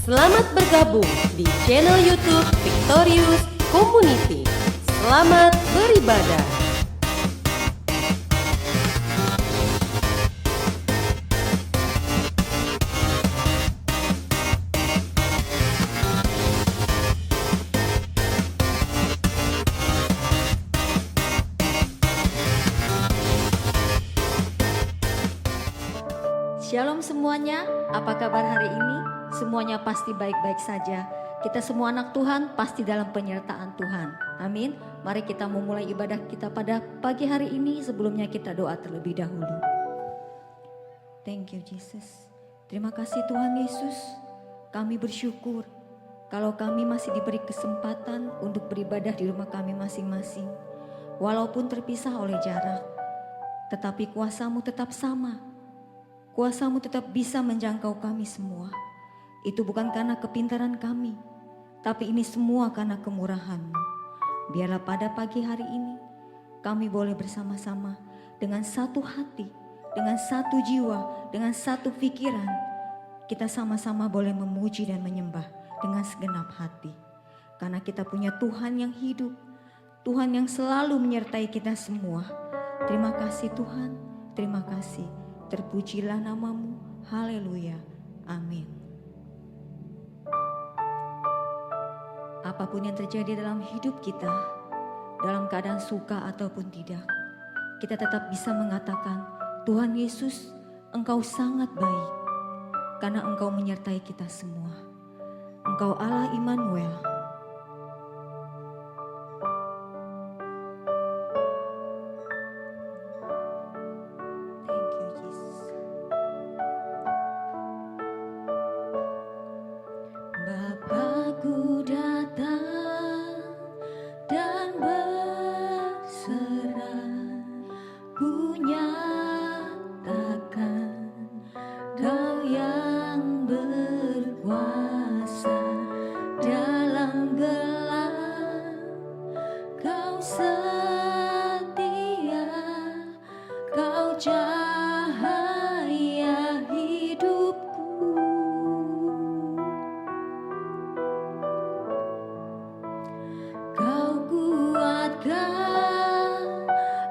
Selamat bergabung di channel YouTube Victorious Community. Selamat beribadah. Shalom semuanya, apa kabar hari ini? Semuanya pasti baik-baik saja. Kita semua anak Tuhan pasti dalam penyertaan Tuhan. Amin. Mari kita memulai ibadah kita pada pagi hari ini. Sebelumnya kita doa terlebih dahulu. Thank you Jesus. Terima kasih Tuhan Yesus. Kami bersyukur kalau kami masih diberi kesempatan untuk beribadah di rumah kami masing-masing. Walaupun terpisah oleh jarak, tetapi kuasa-Mu tetap sama. Kuasa-Mu tetap bisa menjangkau kami semua. Itu bukan karena kepintaran kami, tapi ini semua karena kemurahan-Mu. Biarlah pada pagi hari ini kami boleh bersama-sama dengan satu hati, dengan satu jiwa, dengan satu pikiran. Kita sama-sama boleh memuji dan menyembah dengan segenap hati. Karena kita punya Tuhan yang hidup, Tuhan yang selalu menyertai kita semua. Terima kasih Tuhan, terima kasih. Terpujilah nama-Mu, haleluya, amin. Apapun yang terjadi dalam hidup kita, dalam keadaan suka ataupun tidak, kita tetap bisa mengatakan, Tuhan Yesus, Engkau sangat baik, karena Engkau menyertai kita semua. Engkau Allah Immanuel. Bapakku datang dan berserah, ku nyatakan Kau yang berkuasa dalam gelap, Kau setia, Kau cahaya hidupku. Kau kuatkan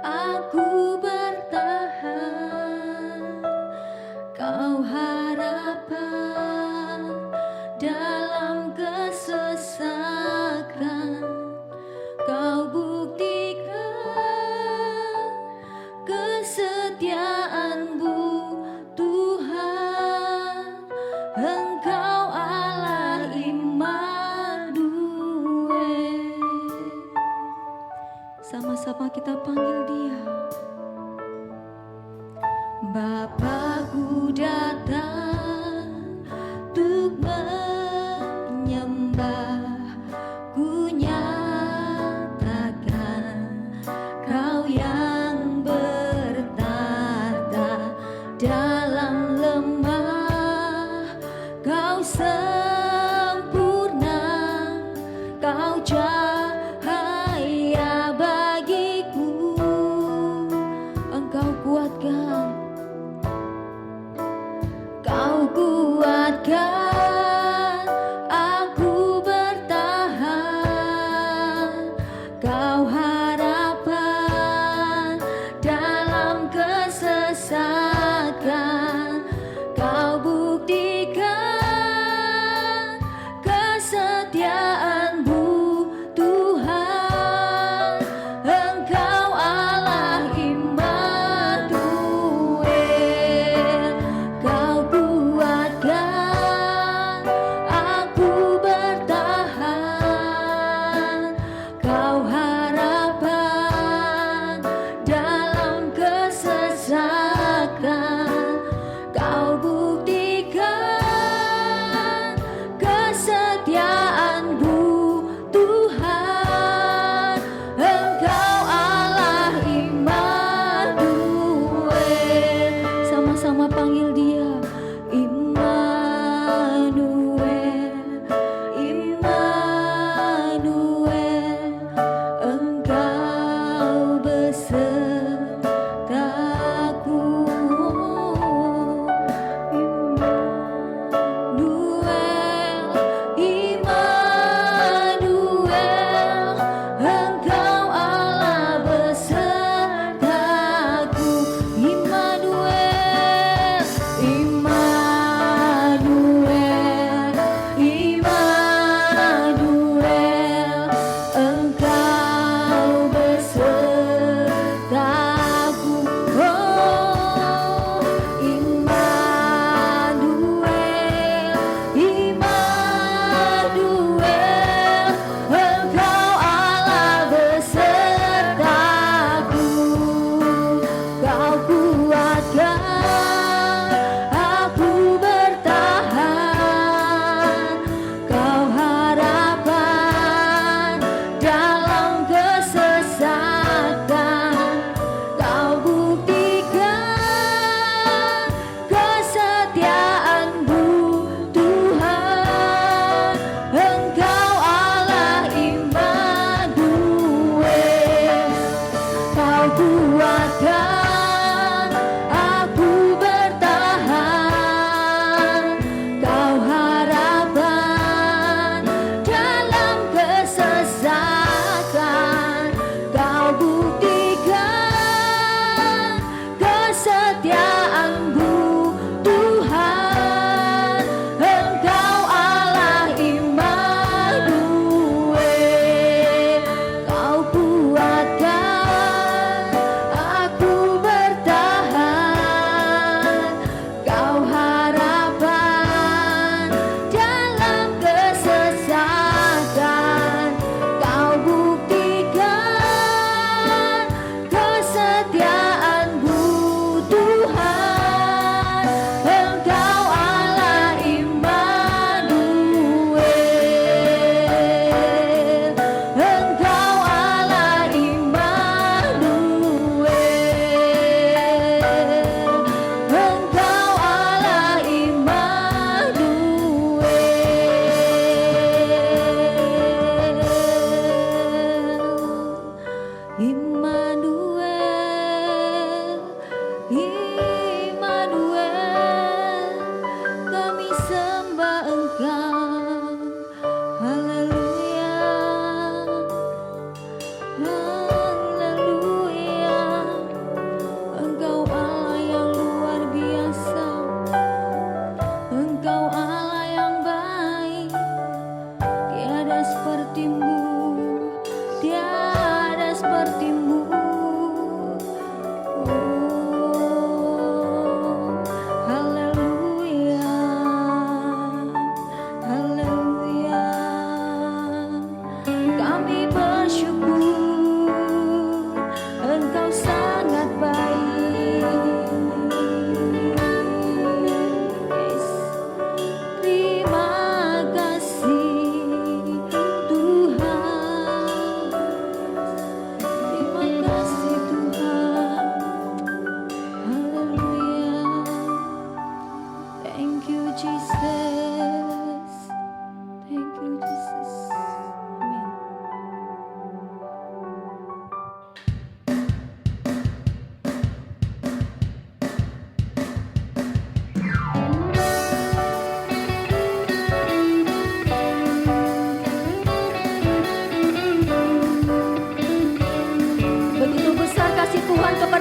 aku bertahan, Kau harapan dalam kesesakan, Kau buktikan kesetiaan-Mu Tuhan, Engkau Allah Immanuel. Sama-sama kita panggil Dia. Bapakku datang untuk menyembah, ku nyatakan Kau yang bertata dalam lemah, Kau sempurna, Kau cahaya bagiku. Engkau kuatkan, Kau kuatkan aku bertahan, Kau harapan dalam kesesakan, Kau buktikan kesetiaan-Mu Tuhan, Engkau Allah Immanuel. Kau kuatkan aku bertahan, Kau harapan dalam kesesakan, Kau buktikan kesetiaan-Mu Tuhan, Engkau Allah Immanuel. Sama-sama panggil Dia, Immanuel, Immanuel, Engkau besertaku. Immanuel,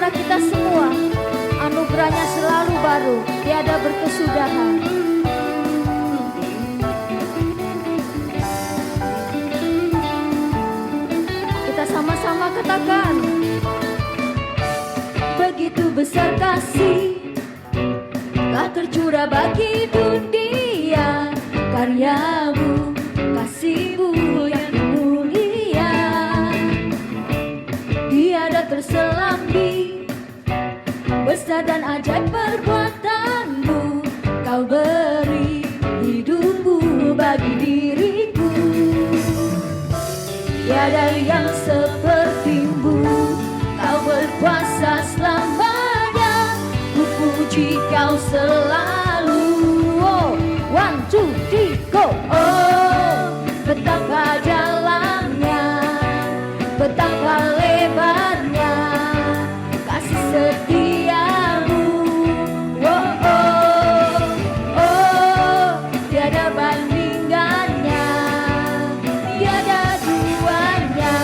kepada kita semua. Anugerahnya selalu baru, tiada berkesudahan. Kita sama-sama katakan, begitu besar kasih Kau tercurah bagi dunia, karyamu, kasihmu yang mulia, tiada terselambi, besar dan ajaib perbuatanmu. Kau beri hidupmu bagi diriku, tiada yang sepertimu. Kau berkuasa selamanya, ku puji kau selalu. Oh, 1, 2, 3, go. Oh, betapa dalamnya, betapa lebarnya kasih setiamu. Oh, oh, oh, tiada bandingannya, tiada duanya,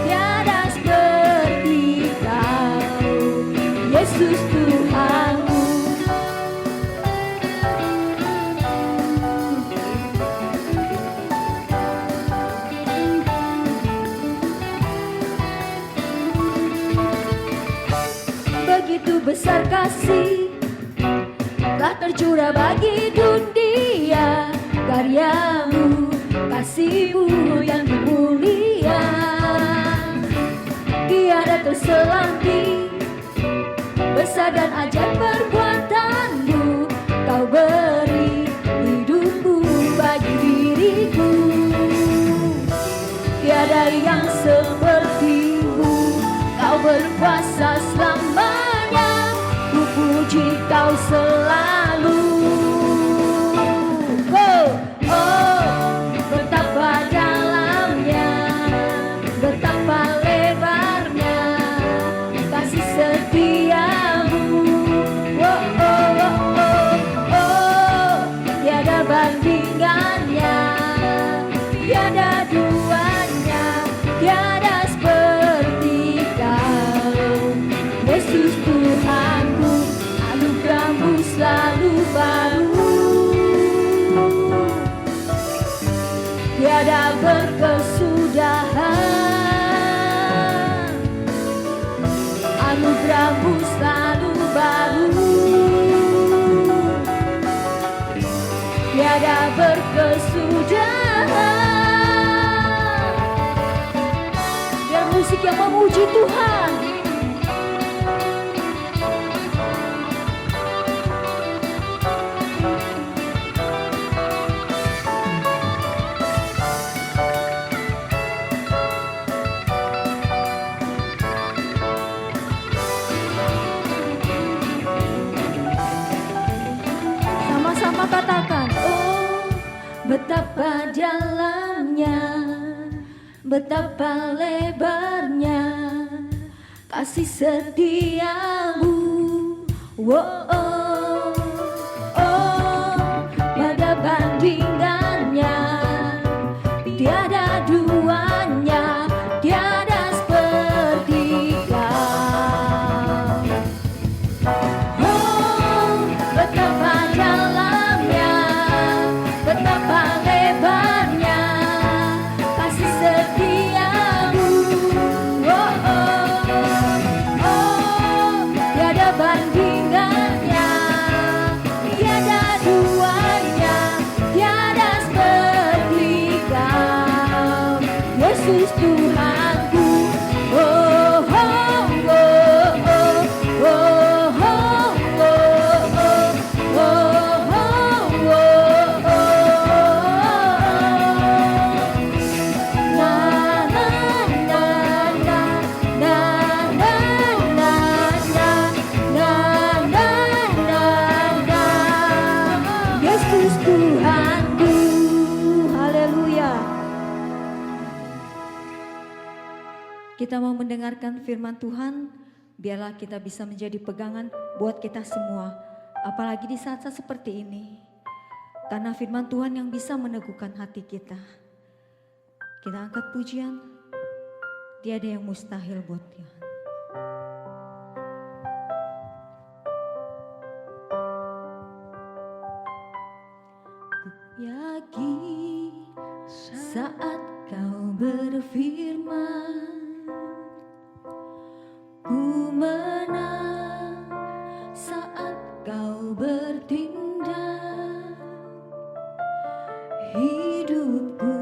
tiada seperti kau, Yesus Tuhanku. Begitu besar kasih telah tercurah bagi dunia, karyamu, kasihmu yang mulia, tiada terselambi, besar dan ajaib perbuatanmu. Kau beri hidupmu bagi diriku, tiada yang sepertimu. Kau berkuasa selamanya, ku puji kau selalu. Oh, oh, betapa dalamnya, betapa lebarnya kasih setiamu. Oh, oh, oh, oh, oh, tiada bandingannya, tiada duanya, tiada seperti kau, Yesus Tuhanku. Anugerahmu selalu baru, tiada berkesudahan. Anugerahmu selalu baru, tiada berkesudahan. Biar musik yang memuji Tuhan. Sama-sama katakan, oh, betapa dalamnya, betapa lebarnya kasih setiamu. Oh, oh, oh, pada bandingannya, tiada duanya, tiada seperti kau. Oh, betapa dalamnya, betapa lebarnya kasih setiamu. Oh, oh, oh, tiada bandingannya, tiada duanya, tiada seperti kau, Yesus Tuhanku. Oh, oh, oh, oh, oh, oh, oh, oh, oh, oh, na na na na na na na na na na, Yesus Tuhanku. Haleluya. Kita mau mendengarkan firman Tuhan, biarlah kita bisa menjadi pegangan buat kita semua, apalagi di saat-saat seperti ini. Karena firman Tuhan yang bisa meneguhkan hati kita. Kita angkat pujian, tiada yang mustahil buat Tuhan. Yakin saat kau berfirman, ku menang saat kau bertindak. Hidupku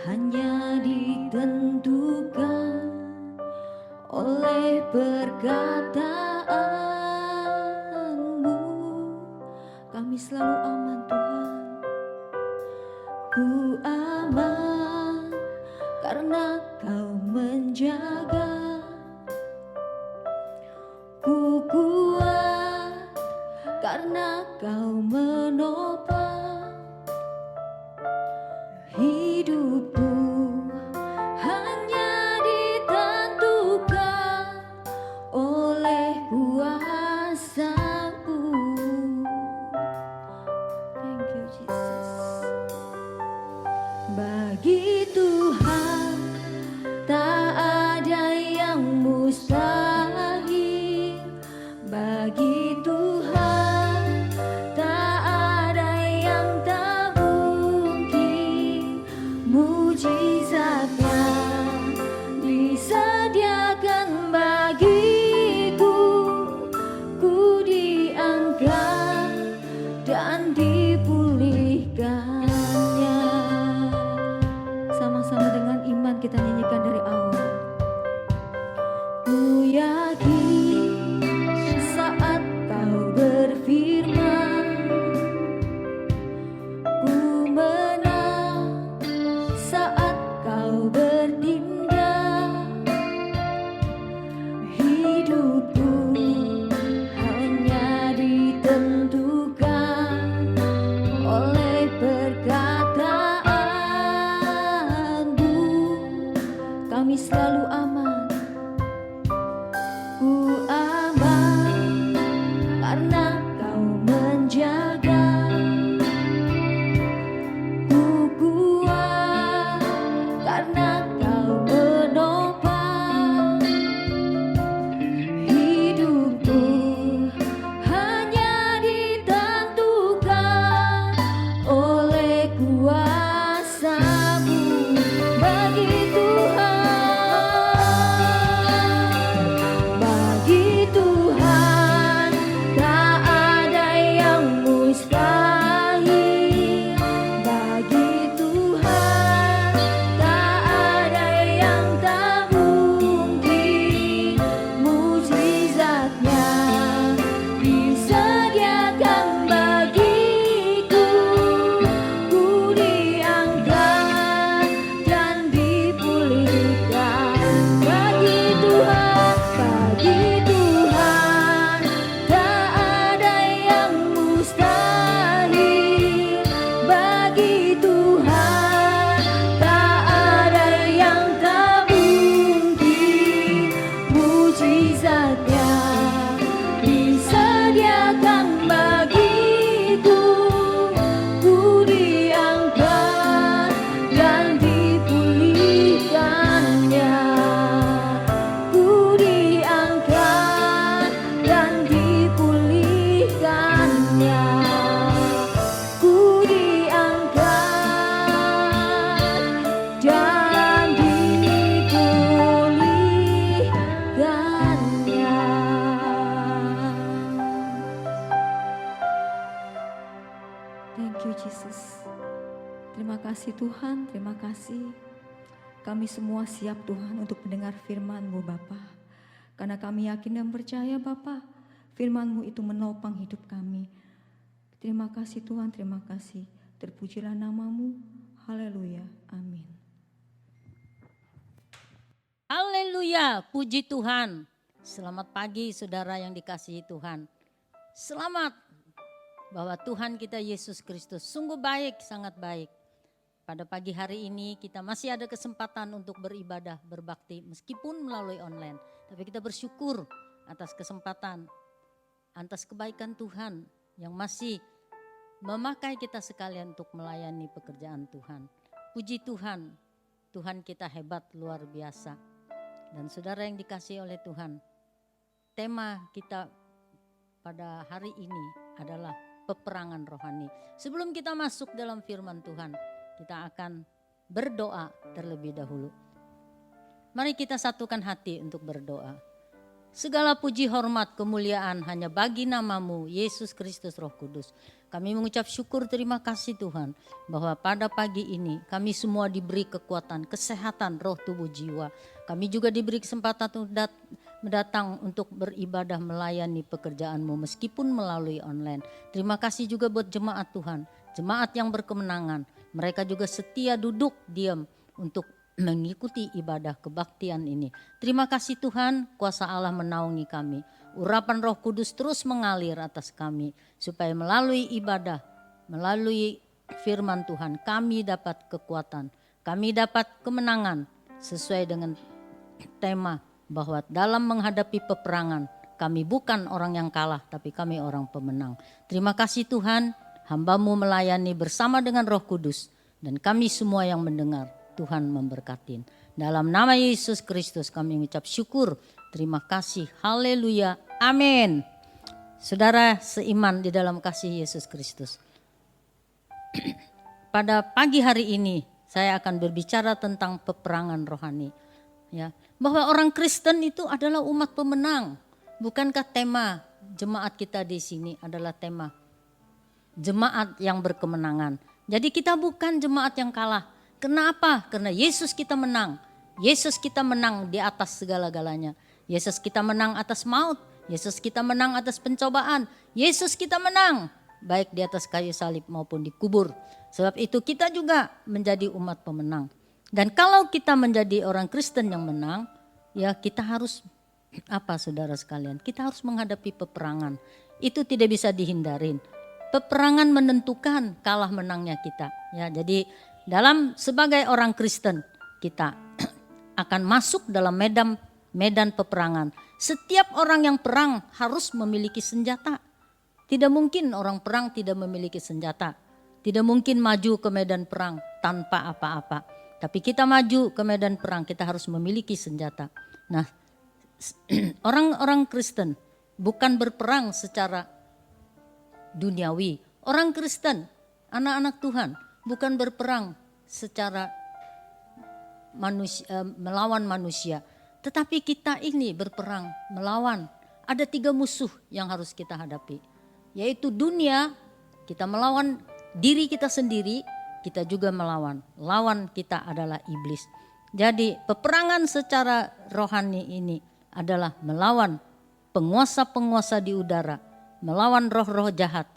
hanya ditentukan oleh perkataanmu. Kami selalu aman Tuhan. Ku aman karena kau menjaga. Ku kuat karena kau menopang. Hidupku hanya ditentukan oleh kuasa-Mu. Thank you Jesus. Bagi Tuhan tak ada yang mustahil. Bagi Tuhan tak ada yang tak mungkin. Mujizatnya disediakan bagiku. Ku diangkat dan dipulihkannya. Sama-sama dengan iman kita nyanyikan dari awal. Ku yakin saat kau berfirman, ku menang saat kau bertindak. Hidupku hanya ditentukan oleh perkataan-Mu. Kami selalu aman. Ku aman karena kau menjaga. Ku kuat karena kau menopang. Hidupku hanya ditentukan oleh kuasa-Mu. Bagi Tuhan tak ada yang mustahil. Bagi Tuhan tak ada yang tak mungkin. Mujizatnya disediakan bagiku. Ku diangkat dan dipulihkan. Bagi Tuhan tak ada yang mustahil. Bagi Tuhan tak ada yang tak mungkin. Mujizatnya disediakan bagiku. Ku diangkat dan dipulihkannya. Ku diangkat dan dipulihkannya. Ku diangkat dan dipulihkannya. Thank you Jesus. Terima kasih Tuhan, terima kasih. Kami semua siap Tuhan untuk mendengar firman-Mu Bapa. Karena kami yakin dan percaya Bapa, firman-Mu itu menopang hidup kami. Terima kasih Tuhan, terima kasih. Terpujilah nama-Mu. Haleluya. Amin. Haleluya, puji Tuhan. Selamat pagi saudara yang dikasihi Tuhan. Selamat bahwa Tuhan kita Yesus Kristus sungguh baik, sangat baik. Pada pagi hari ini kita masih ada kesempatan untuk beribadah, berbakti meskipun melalui online. Tapi kita bersyukur atas kesempatan, atas kebaikan Tuhan yang masih memakai kita sekalian untuk melayani pekerjaan Tuhan. Puji Tuhan, Tuhan kita hebat luar biasa. Dan saudara yang dikasihi oleh Tuhan, tema kita pada hari ini adalah peperangan rohani. Sebelum kita masuk dalam firman Tuhan, kita akan berdoa terlebih dahulu. Mari kita satukan hati untuk berdoa. Segala puji, hormat, kemuliaan hanya bagi namamu, Yesus Kristus Roh Kudus. Kami mengucap syukur, terima kasih Tuhan, bahwa pada pagi ini kami semua diberi kekuatan, kesehatan, roh, tubuh, jiwa. Kami juga diberi kesempatan untuk datang untuk beribadah melayani pekerjaan-Mu meskipun melalui online. Terima kasih juga buat jemaat Tuhan, jemaat yang berkemenangan. Mereka juga setia duduk diam untuk mengikuti ibadah kebaktian ini. Terima kasih Tuhan, kuasa Allah menaungi kami. Urapan Roh Kudus terus mengalir atas kami supaya melalui ibadah, melalui firman Tuhan kami dapat kekuatan, kami dapat kemenangan sesuai dengan tema bahwa dalam menghadapi peperangan kami bukan orang yang kalah tapi kami orang pemenang. Terima kasih Tuhan, hamba-Mu melayani bersama dengan Roh Kudus dan kami semua yang mendengar. Tuhan memberkatin. Dalam nama Yesus Kristus kami mengucap syukur. Terima kasih. Haleluya. Amin. Saudara seiman di dalam kasih Yesus Kristus. Pada pagi hari ini saya akan berbicara tentang peperangan rohani. Ya, bahwa orang Kristen itu adalah umat pemenang. Bukankah tema jemaat kita di sini adalah tema jemaat yang berkemenangan. Jadi kita bukan jemaat yang kalah. Kenapa? Karena Yesus kita menang. Yesus kita menang di atas segala-galanya. Yesus kita menang atas maut. Yesus kita menang atas pencobaan. Yesus kita menang baik di atas kayu salib maupun di kubur. Sebab itu kita juga menjadi umat pemenang. Dan kalau kita menjadi orang Kristen yang menang, ya kita harus apa saudara sekalian? Kita harus menghadapi peperangan. Itu tidak bisa dihindarin. Peperangan menentukan kalah menangnya kita. Ya, jadi sebagai orang Kristen kita akan masuk dalam medan peperangan. Setiap orang yang perang harus memiliki senjata. Tidak mungkin orang perang tidak memiliki senjata. Tidak mungkin maju ke medan perang tanpa apa-apa. Tapi kita maju ke medan perang kita harus memiliki senjata. Nah, orang-orang Kristen bukan berperang secara duniawi. Orang Kristen, anak-anak Tuhan, bukan berperang secara melawan manusia. Tetapi kita ini berperang melawan. Ada 3 musuh yang harus kita hadapi. Yaitu dunia, kita melawan diri kita sendiri, kita juga melawan. Lawan kita adalah iblis. Jadi peperangan secara rohani ini adalah melawan penguasa-penguasa di udara. Melawan roh-roh jahat.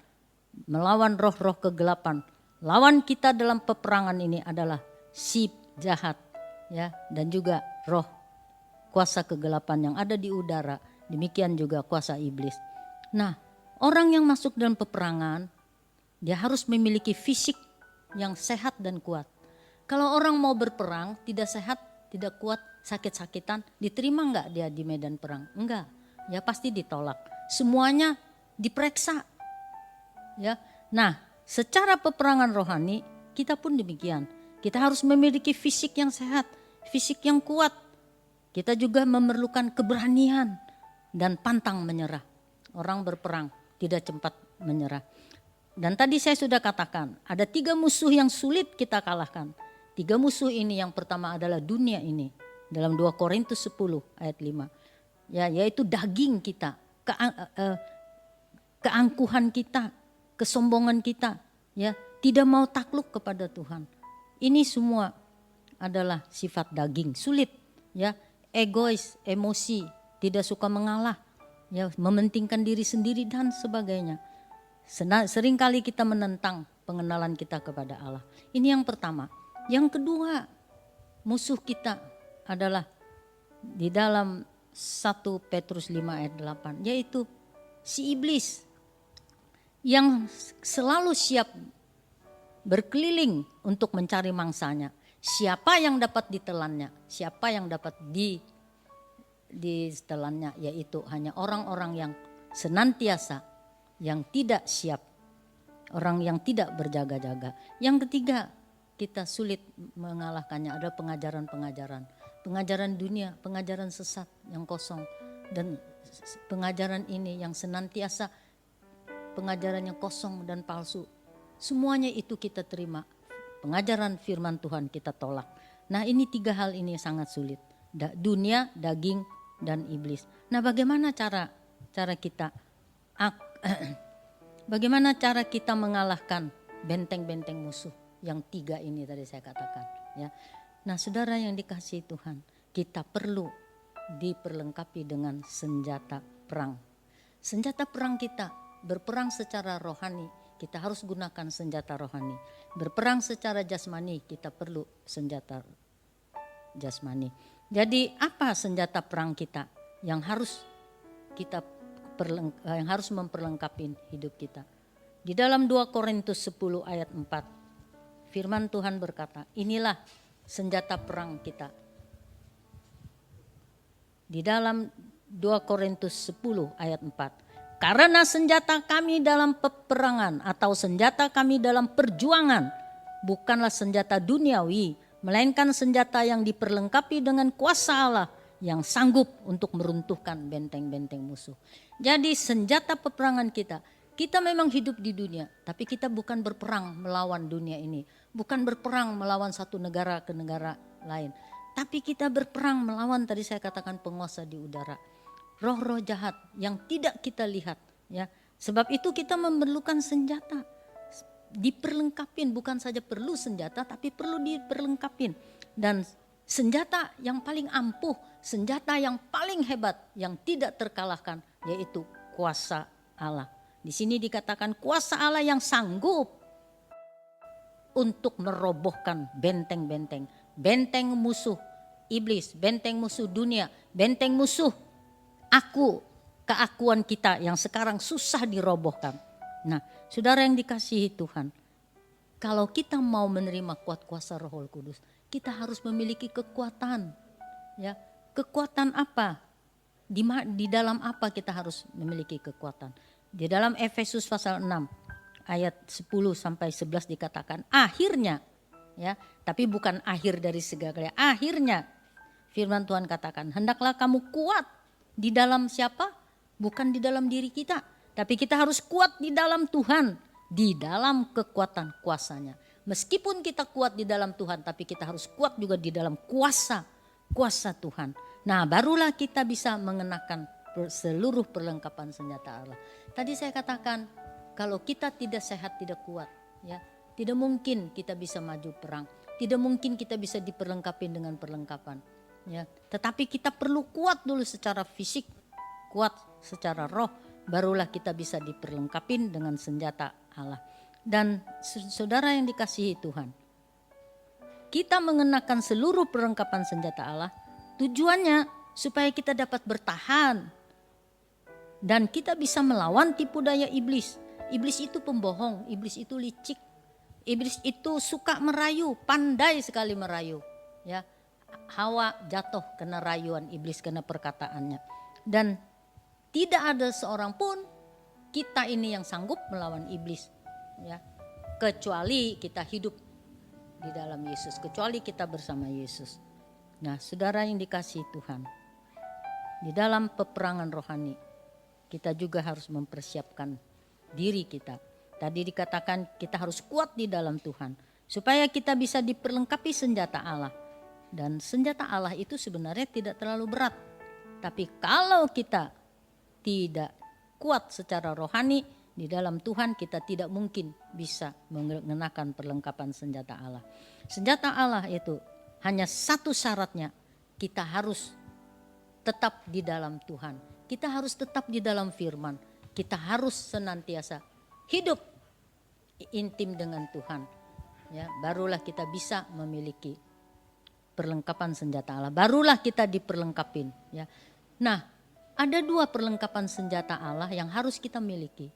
Melawan roh-roh kegelapan. Lawan kita dalam peperangan ini adalah si jahat, ya, dan juga roh kuasa kegelapan yang ada di udara. Demikian juga kuasa iblis. Nah, orang yang masuk dalam peperangan, dia harus memiliki fisik yang sehat dan kuat. Kalau orang mau berperang tidak sehat, tidak kuat, sakit-sakitan, diterima enggak dia di medan perang? Enggak, ya pasti ditolak. Semuanya diperiksa, ya. Nah, secara peperangan rohani kita pun demikian. Kita harus memiliki fisik yang sehat, fisik yang kuat. Kita juga memerlukan keberanian dan pantang menyerah. Orang berperang tidak cepat menyerah. Dan tadi saya sudah katakan ada 3 musuh yang sulit kita kalahkan. 3 musuh ini yang pertama adalah dunia ini. Dalam 2 Korintus 10 ayat 5. Ya, yaitu daging kita, keangkuhan kita, kesombongan kita, ya, tidak mau takluk kepada Tuhan. Ini semua adalah sifat daging, sulit, ya, egois, emosi, tidak suka mengalah, ya, mementingkan diri sendiri dan sebagainya. Seringkali kita menentang pengenalan kita kepada Allah. Ini yang pertama. Yang kedua, musuh kita adalah di dalam 1 Petrus 5 ayat 8, yaitu si iblis yang selalu siap berkeliling untuk mencari mangsanya. Siapa yang dapat ditelannya? Siapa yang dapat ditelannya? Yaitu hanya orang-orang yang senantiasa, yang tidak siap, orang yang tidak berjaga-jaga. Yang ketiga, kita sulit mengalahkannya ada pengajaran-pengajaran. Pengajaran dunia, pengajaran sesat yang kosong. Dan pengajaran ini yang senantiasa pengajaran yang kosong dan palsu. Semuanya itu kita terima. Pengajaran firman Tuhan kita tolak. Nah, ini 3 hal ini sangat sulit. Dunia, daging, dan iblis. Nah, bagaimana cara kita bagaimana cara kita mengalahkan benteng-benteng musuh yang 3 ini tadi saya katakan, ya. Nah, saudara yang dikasihi Tuhan, kita perlu diperlengkapi dengan senjata perang. Senjata perang kita berperang secara rohani, kita harus gunakan senjata rohani. Berperang secara jasmani, kita perlu senjata jasmani. Jadi apa senjata perang kita yang harus yang harus memperlengkapi hidup kita? Di dalam 2 Korintus 10 ayat 4, firman Tuhan berkata, inilah senjata perang kita. Di dalam 2 Korintus 10 ayat 4, karena senjata kami dalam peperangan atau senjata kami dalam perjuangan bukanlah senjata duniawi, melainkan senjata yang diperlengkapi dengan kuasa Allah yang sanggup untuk meruntuhkan benteng-benteng musuh. Jadi senjata peperangan kita memang hidup di dunia, tapi kita bukan berperang melawan dunia ini, bukan berperang melawan satu negara ke negara lain, tapi kita berperang melawan, tadi saya katakan, penguasa di udara, roh-roh jahat yang tidak kita lihat, ya. Sebab itu kita memerlukan senjata, diperlengkapin, bukan saja perlu senjata, tapi perlu diperlengkapin. Dan senjata yang paling ampuh, senjata yang paling hebat, yang tidak terkalahkan, yaitu kuasa Allah. Di sini dikatakan kuasa Allah yang sanggup untuk merobohkan benteng-benteng, benteng musuh iblis, benteng musuh dunia, benteng musuh keakuan kita yang sekarang susah dirobohkan. Nah, saudara yang dikasihi Tuhan, kalau kita mau menerima kuat kuasa Roh Kudus, kita harus memiliki kekuatan. Ya, kekuatan apa? Di dalam apa kita harus memiliki kekuatan? Di dalam Efesus pasal 6 ayat 10 sampai 11 dikatakan akhirnya, ya, tapi bukan akhir dari segala. Akhirnya firman Tuhan katakan, hendaklah kamu kuat di dalam siapa? Bukan di dalam diri kita, tapi kita harus kuat di dalam Tuhan, di dalam kekuatan kuasanya. Meskipun kita kuat di dalam Tuhan, tapi kita harus kuat juga di dalam kuasa Tuhan. Nah, barulah kita bisa mengenakan seluruh perlengkapan senjata Allah. Tadi saya katakan, kalau kita tidak sehat, tidak kuat, ya, tidak mungkin kita bisa maju perang. Tidak mungkin kita bisa diperlengkapi dengan perlengkapan, ya. Tetapi kita perlu kuat dulu secara fisik, kuat secara roh, barulah kita bisa diperlengkapi dengan senjata Allah. Dan saudara yang dikasihi Tuhan, kita mengenakan seluruh perlengkapan senjata Allah, tujuannya supaya kita dapat bertahan dan kita bisa melawan tipu daya iblis. Iblis itu pembohong, iblis itu licik, iblis itu suka merayu, pandai sekali merayu, ya. Hawa jatuh kena rayuan iblis, kena perkataannya. Dan tidak ada seorang pun kita ini yang sanggup melawan iblis, ya, kecuali kita hidup di dalam Yesus, kecuali kita bersama Yesus. Nah, saudara yang dikasihi Tuhan, di dalam peperangan rohani kita juga harus mempersiapkan diri kita. Tadi dikatakan kita harus kuat di dalam Tuhan supaya kita bisa diperlengkapi senjata Allah. Dan senjata Allah itu sebenarnya tidak terlalu berat. Tapi kalau kita tidak kuat secara rohani di dalam Tuhan, kita tidak mungkin bisa mengenakan perlengkapan senjata Allah. Senjata Allah itu hanya satu syaratnya, kita harus tetap di dalam Tuhan. Kita harus tetap di dalam firman. Kita harus senantiasa hidup intim dengan Tuhan. Ya, barulah kita bisa memiliki perlengkapan senjata Allah. Barulah kita diperlengkapin. Ya. Nah, ada 2 perlengkapan senjata Allah yang harus kita miliki.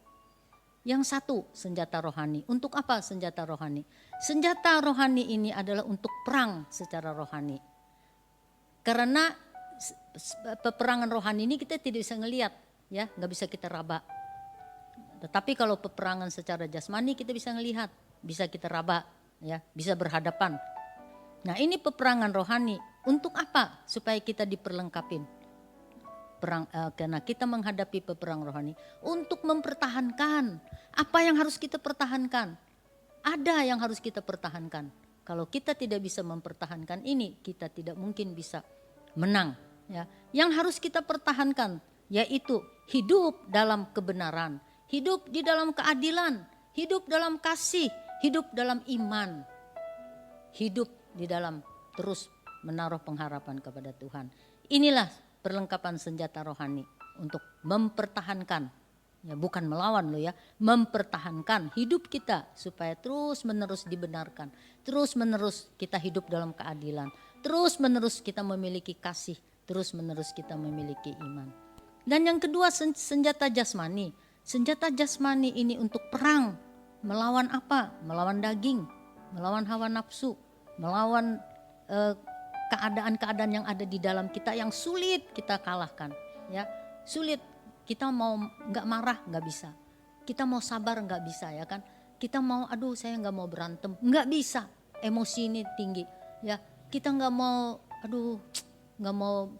Yang satu, senjata rohani. Untuk apa senjata rohani? Senjata rohani ini adalah untuk perang secara rohani. Karena peperangan rohani ini kita tidak bisa ngelihat, ya, nggak bisa kita raba. Tetapi kalau peperangan secara jasmani kita bisa ngelihat, bisa kita raba, ya, bisa berhadapan. Nah, ini peperangan rohani. Untuk apa? Supaya kita diperlengkapin. karena kita menghadapi peperangan rohani untuk mempertahankan apa yang harus kita pertahankan. Ada yang harus kita pertahankan. Kalau kita tidak bisa mempertahankan ini, kita tidak mungkin bisa menang. Ya. Yang harus kita pertahankan yaitu hidup dalam kebenaran, hidup di dalam keadilan, hidup dalam kasih, hidup dalam iman, hidup di dalam terus menaruh pengharapan kepada Tuhan. Inilah perlengkapan senjata rohani untuk mempertahankan. Ya, bukan melawan lo ya, mempertahankan hidup kita supaya terus menerus dibenarkan, terus menerus kita hidup dalam keadilan, terus menerus kita memiliki kasih, terus menerus kita memiliki iman. Dan yang kedua senjata jasmani. Senjata jasmani ini untuk perang, melawan apa? Melawan daging, melawan hawa nafsu, melawan keadaan-keadaan yang ada di dalam kita yang sulit kita kalahkan. Ya, sulit. Kita mau nggak marah nggak bisa, kita mau sabar nggak bisa ya kan, kita mau aduh saya nggak mau berantem nggak bisa, emosi ini tinggi ya, kita nggak mau aduh nggak mau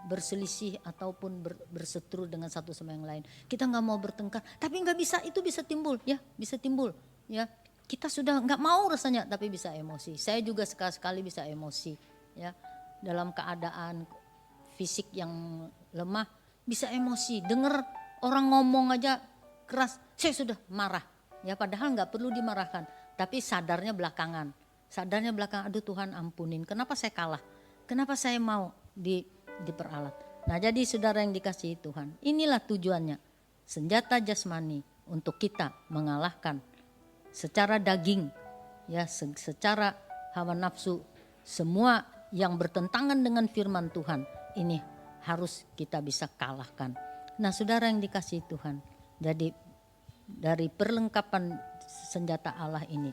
berselisih ataupun berseteru dengan satu sama yang lain, kita nggak mau bertengkar tapi nggak bisa, itu bisa timbul ya, bisa timbul ya, kita sudah nggak mau rasanya tapi bisa emosi. Saya juga sekali-sekali bisa emosi ya, dalam keadaan fisik yang lemah bisa emosi, dengar orang ngomong aja keras, saya sudah marah. Ya padahal nggak perlu dimarahkan, tapi sadarnya belakangan. Aduh Tuhan ampunin, kenapa saya kalah? Kenapa saya mau diperalat? Nah jadi saudara yang dikasihi Tuhan, inilah tujuannya. Senjata jasmani untuk kita mengalahkan secara daging, ya secara hawa nafsu, semua yang bertentangan dengan firman Tuhan ini harus kita bisa kalahkan. Nah saudara yang dikasihi Tuhan, jadi dari perlengkapan senjata Allah ini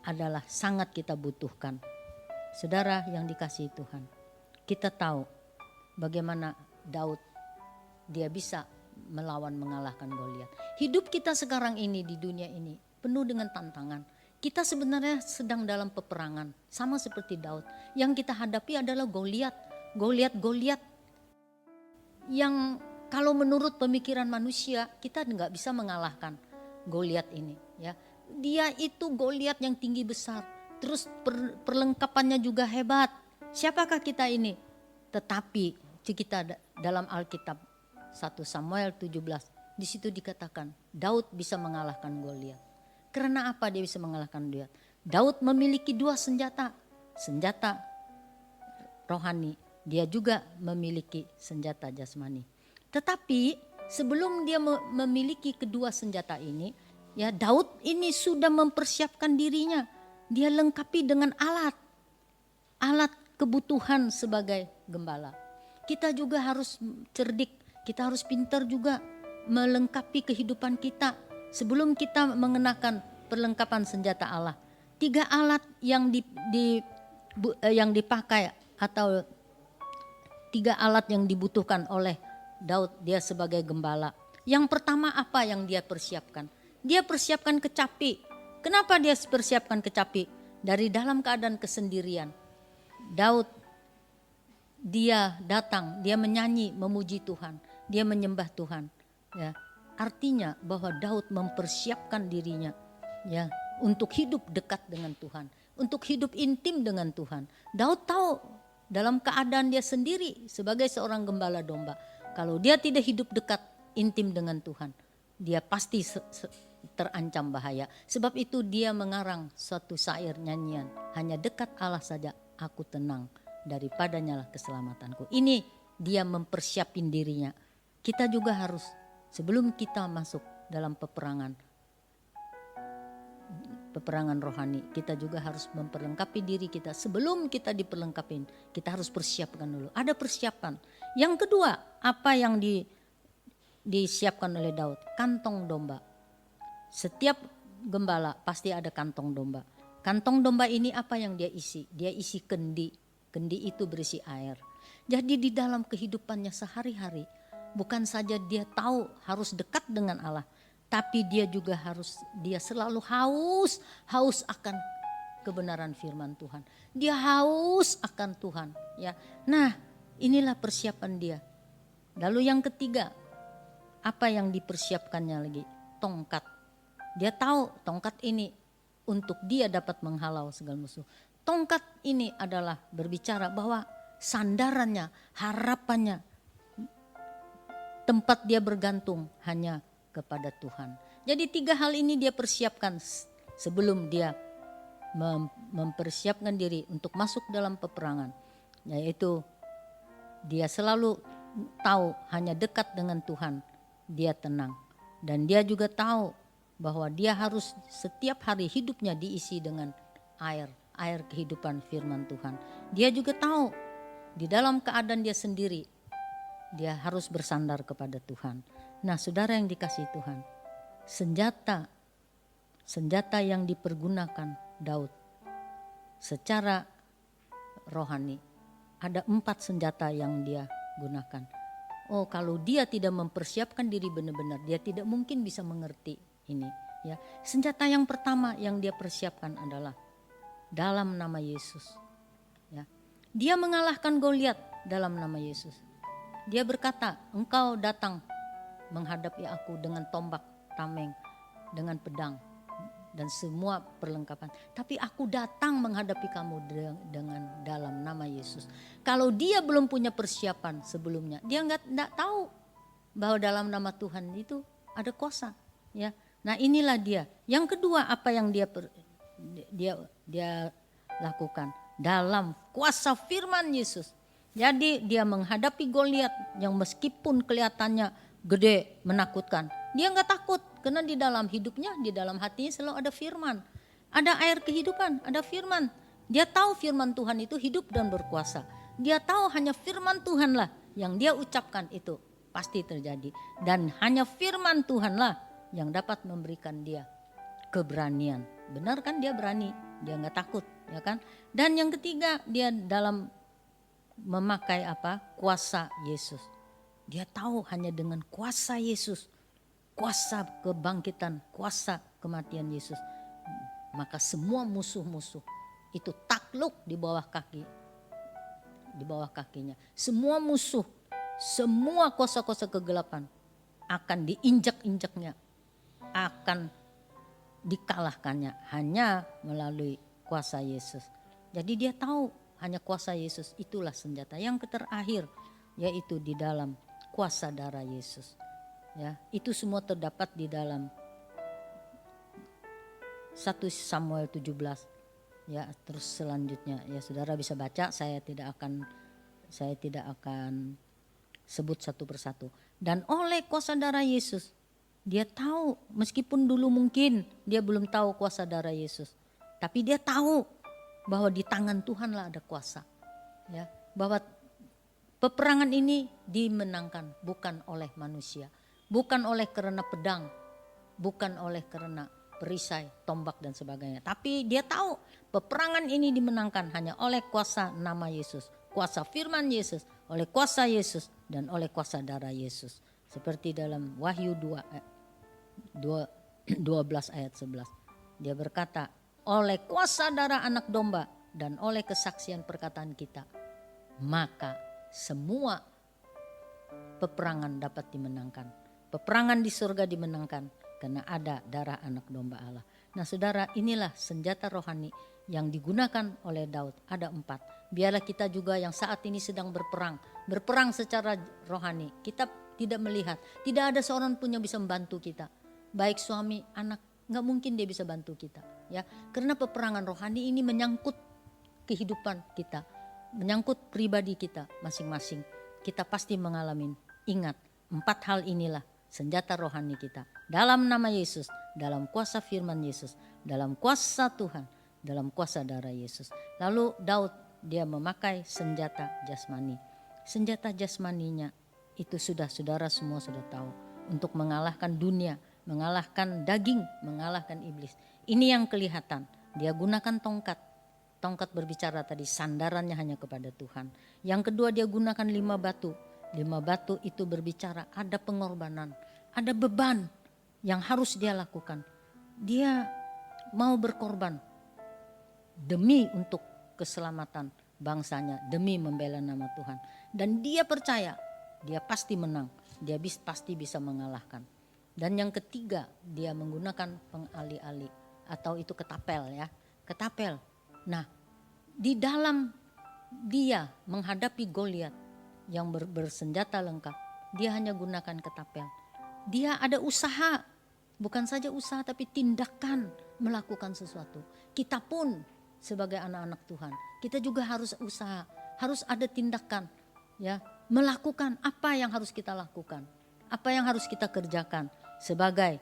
adalah sangat kita butuhkan. Saudara yang dikasihi Tuhan, kita tahu bagaimana Daud dia bisa melawan mengalahkan Goliat. Hidup kita sekarang ini di dunia ini penuh dengan tantangan. Kita sebenarnya sedang dalam peperangan sama seperti Daud. Yang kita hadapi adalah Goliat yang kalau menurut pemikiran manusia kita nggak bisa mengalahkan Goliat ini ya. Dia itu Goliat yang tinggi besar, terus perlengkapannya juga hebat. Siapakah kita ini? Tetapi kita dalam Alkitab 1 Samuel 17 di situ dikatakan Daud bisa mengalahkan Goliat. Karena apa dia bisa mengalahkan Goliat? Daud memiliki dua senjata rohani. Dia juga memiliki senjata jasmani. Tetapi sebelum dia memiliki kedua senjata ini, ya Daud ini sudah mempersiapkan dirinya. Dia lengkapi dengan alat kebutuhan sebagai gembala. Kita juga harus cerdik, kita harus pintar juga melengkapi kehidupan kita sebelum kita mengenakan perlengkapan senjata Allah. 3 alat yang dipakai atau 3 alat yang dibutuhkan oleh Daud dia sebagai gembala. Yang pertama apa yang dia persiapkan? Dia persiapkan kecapi. Kenapa dia persiapkan kecapi? Dari dalam keadaan kesendirian. Daud dia datang, dia menyanyi, memuji Tuhan, dia menyembah Tuhan. Ya, artinya bahwa Daud mempersiapkan dirinya ya untuk hidup dekat dengan Tuhan, untuk hidup intim dengan Tuhan. Daud tahu dalam keadaan dia sendiri sebagai seorang gembala domba, kalau dia tidak hidup dekat intim dengan Tuhan, dia pasti terancam bahaya. Sebab itu dia mengarang suatu syair nyanyian, hanya dekat Allah saja aku tenang, daripadanya lah keselamatanku. Ini dia mempersiapin dirinya. Kita juga harus sebelum kita masuk dalam peperangan rohani, kita juga harus memperlengkapi diri kita. Sebelum kita diperlengkapin, kita harus persiapkan dulu. Ada persiapan. Yang kedua, apa yang disiapkan oleh Daud? Kantong domba. Setiap gembala pasti ada kantong domba. Kantong domba ini apa yang dia isi? Dia isi kendi. Kendi itu berisi air. Jadi di dalam kehidupannya sehari-hari, bukan saja dia tahu harus dekat dengan Allah, tapi dia selalu haus akan kebenaran firman Tuhan. Dia haus akan Tuhan, ya. Nah, inilah persiapan dia. Lalu yang ketiga, apa yang dipersiapkannya lagi? Tongkat. Dia tahu tongkat ini untuk dia dapat menghalau segala musuh. Tongkat ini adalah berbicara bahwa sandarannya, harapannya, tempat dia bergantung hanya kepada Tuhan. Jadi 3 hal ini dia persiapkan sebelum dia mempersiapkan diri untuk masuk dalam peperangan. Yaitu dia selalu tahu hanya dekat dengan Tuhan, dia tenang. Dan dia juga tahu bahwa dia harus setiap hari hidupnya diisi dengan air kehidupan firman Tuhan. Dia juga tahu di dalam keadaan dia sendiri, dia harus bersandar kepada Tuhan. Nah, saudara yang dikasihi Tuhan, senjata yang dipergunakan Daud secara rohani, ada 4 senjata yang dia gunakan. Oh, kalau dia tidak mempersiapkan diri benar-benar, dia tidak mungkin bisa mengerti ini. Ya, senjata yang pertama yang dia persiapkan adalah dalam nama Yesus. Ya, dia mengalahkan Goliat dalam nama Yesus. Dia berkata, engkau datang menghadapi aku dengan tombak, tameng, dengan pedang dan semua perlengkapan. Tapi aku datang menghadapi kamu dengan dalam nama Yesus. Kalau dia belum punya persiapan sebelumnya, dia nggak tahu bahwa dalam nama Tuhan itu ada kuasa. Ya, nah inilah dia. Yang kedua, apa yang dia lakukan dalam kuasa firman Yesus. Jadi dia menghadapi Goliat yang meskipun kelihatannya gede, menakutkan, dia nggak takut karena di dalam hidupnya, di dalam hatinya selalu ada firman, ada air kehidupan, ada firman. Dia tahu firman Tuhan itu hidup dan berkuasa. Dia tahu hanya firman Tuhanlah yang dia ucapkan itu pasti terjadi, dan hanya firman Tuhanlah yang dapat memberikan dia keberanian. Benar kan, dia berani, dia nggak takut, ya kan? Dan yang ketiga, dia dalam memakai apa? Kuasa Yesus. Dia tahu hanya dengan kuasa Yesus, kuasa kebangkitan, kuasa kematian Yesus, maka semua musuh-musuh itu takluk di bawah kakinya. Semua musuh, semua kuasa-kuasa kegelapan akan diinjak-injaknya, akan dikalahkannya hanya melalui kuasa Yesus. Jadi dia tahu hanya kuasa Yesus itulah senjata. Yang terakhir yaitu di dalam kuasa darah Yesus. Ya, itu semua terdapat di dalam 1 Samuel 17. Ya, terus selanjutnya ya saudara bisa baca, saya tidak akan sebut satu persatu. Dan oleh kuasa darah Yesus, dia tahu meskipun dulu mungkin dia belum tahu kuasa darah Yesus, tapi dia tahu bahwa di tangan Tuhanlah ada kuasa. Ya, bahwa peperangan ini dimenangkan bukan oleh manusia, bukan oleh karena pedang, bukan oleh karena perisai, tombak dan sebagainya. Tapi dia tahu peperangan ini dimenangkan hanya oleh kuasa nama Yesus, kuasa firman Yesus, oleh kuasa Yesus dan oleh kuasa darah Yesus. Seperti dalam Wahyu 12 ayat 11. Dia berkata, oleh kuasa darah anak domba dan oleh kesaksian perkataan kita, maka semua peperangan dapat dimenangkan. Peperangan di surga dimenangkan karena ada darah anak domba Allah. Nah saudara, inilah senjata rohani yang digunakan oleh Daud. Ada 4. Biarlah kita juga yang saat ini sedang berperang secara rohani. Kita tidak melihat, tidak ada seorang pun yang bisa membantu kita. Baik suami, anak, gak mungkin dia bisa bantu kita. Ya, karena peperangan rohani ini menyangkut kehidupan kita, menyangkut pribadi kita masing-masing. Kita pasti mengalami. Ingat, 4 hal inilah senjata rohani kita. Dalam nama Yesus, dalam kuasa firman Yesus, dalam kuasa Tuhan, dalam kuasa darah Yesus. Lalu Daud dia memakai senjata jasmani. Senjata jasmaninya itu sudah saudara semua sudah tahu. Untuk mengalahkan dunia, mengalahkan daging, mengalahkan iblis. Ini yang kelihatan. Dia gunakan tongkat. Tongkat berbicara tadi, sandarannya hanya kepada Tuhan. Yang kedua dia gunakan 5 batu. 5 batu itu berbicara ada pengorbanan, ada beban yang harus dia lakukan. Dia mau berkorban demi untuk keselamatan bangsanya, demi membela nama Tuhan. Dan dia percaya dia pasti menang, dia pasti bisa mengalahkan. Dan yang ketiga, dia menggunakan pengali-ali atau itu ketapel ya, ketapel. Nah, di dalam dia menghadapi Goliat yang bersenjata lengkap, dia hanya gunakan ketapel. Dia ada usaha, bukan saja usaha tapi tindakan melakukan sesuatu. Kita pun sebagai anak-anak Tuhan, kita juga harus usaha, harus ada tindakan ya, melakukan apa yang harus kita lakukan, apa yang harus kita kerjakan sebagai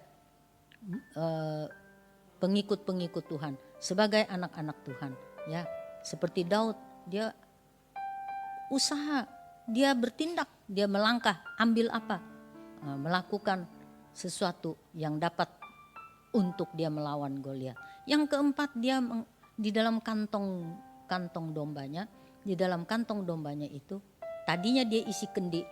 pengikut-pengikut Tuhan, sebagai anak-anak Tuhan ya. Seperti Daud, dia usaha, dia bertindak, dia melangkah, ambil apa? Melakukan sesuatu yang dapat untuk dia melawan Goliat. Yang keempat, dia di dalam kantong dombanya, di dalam kantong dombanya itu tadinya dia isi kendi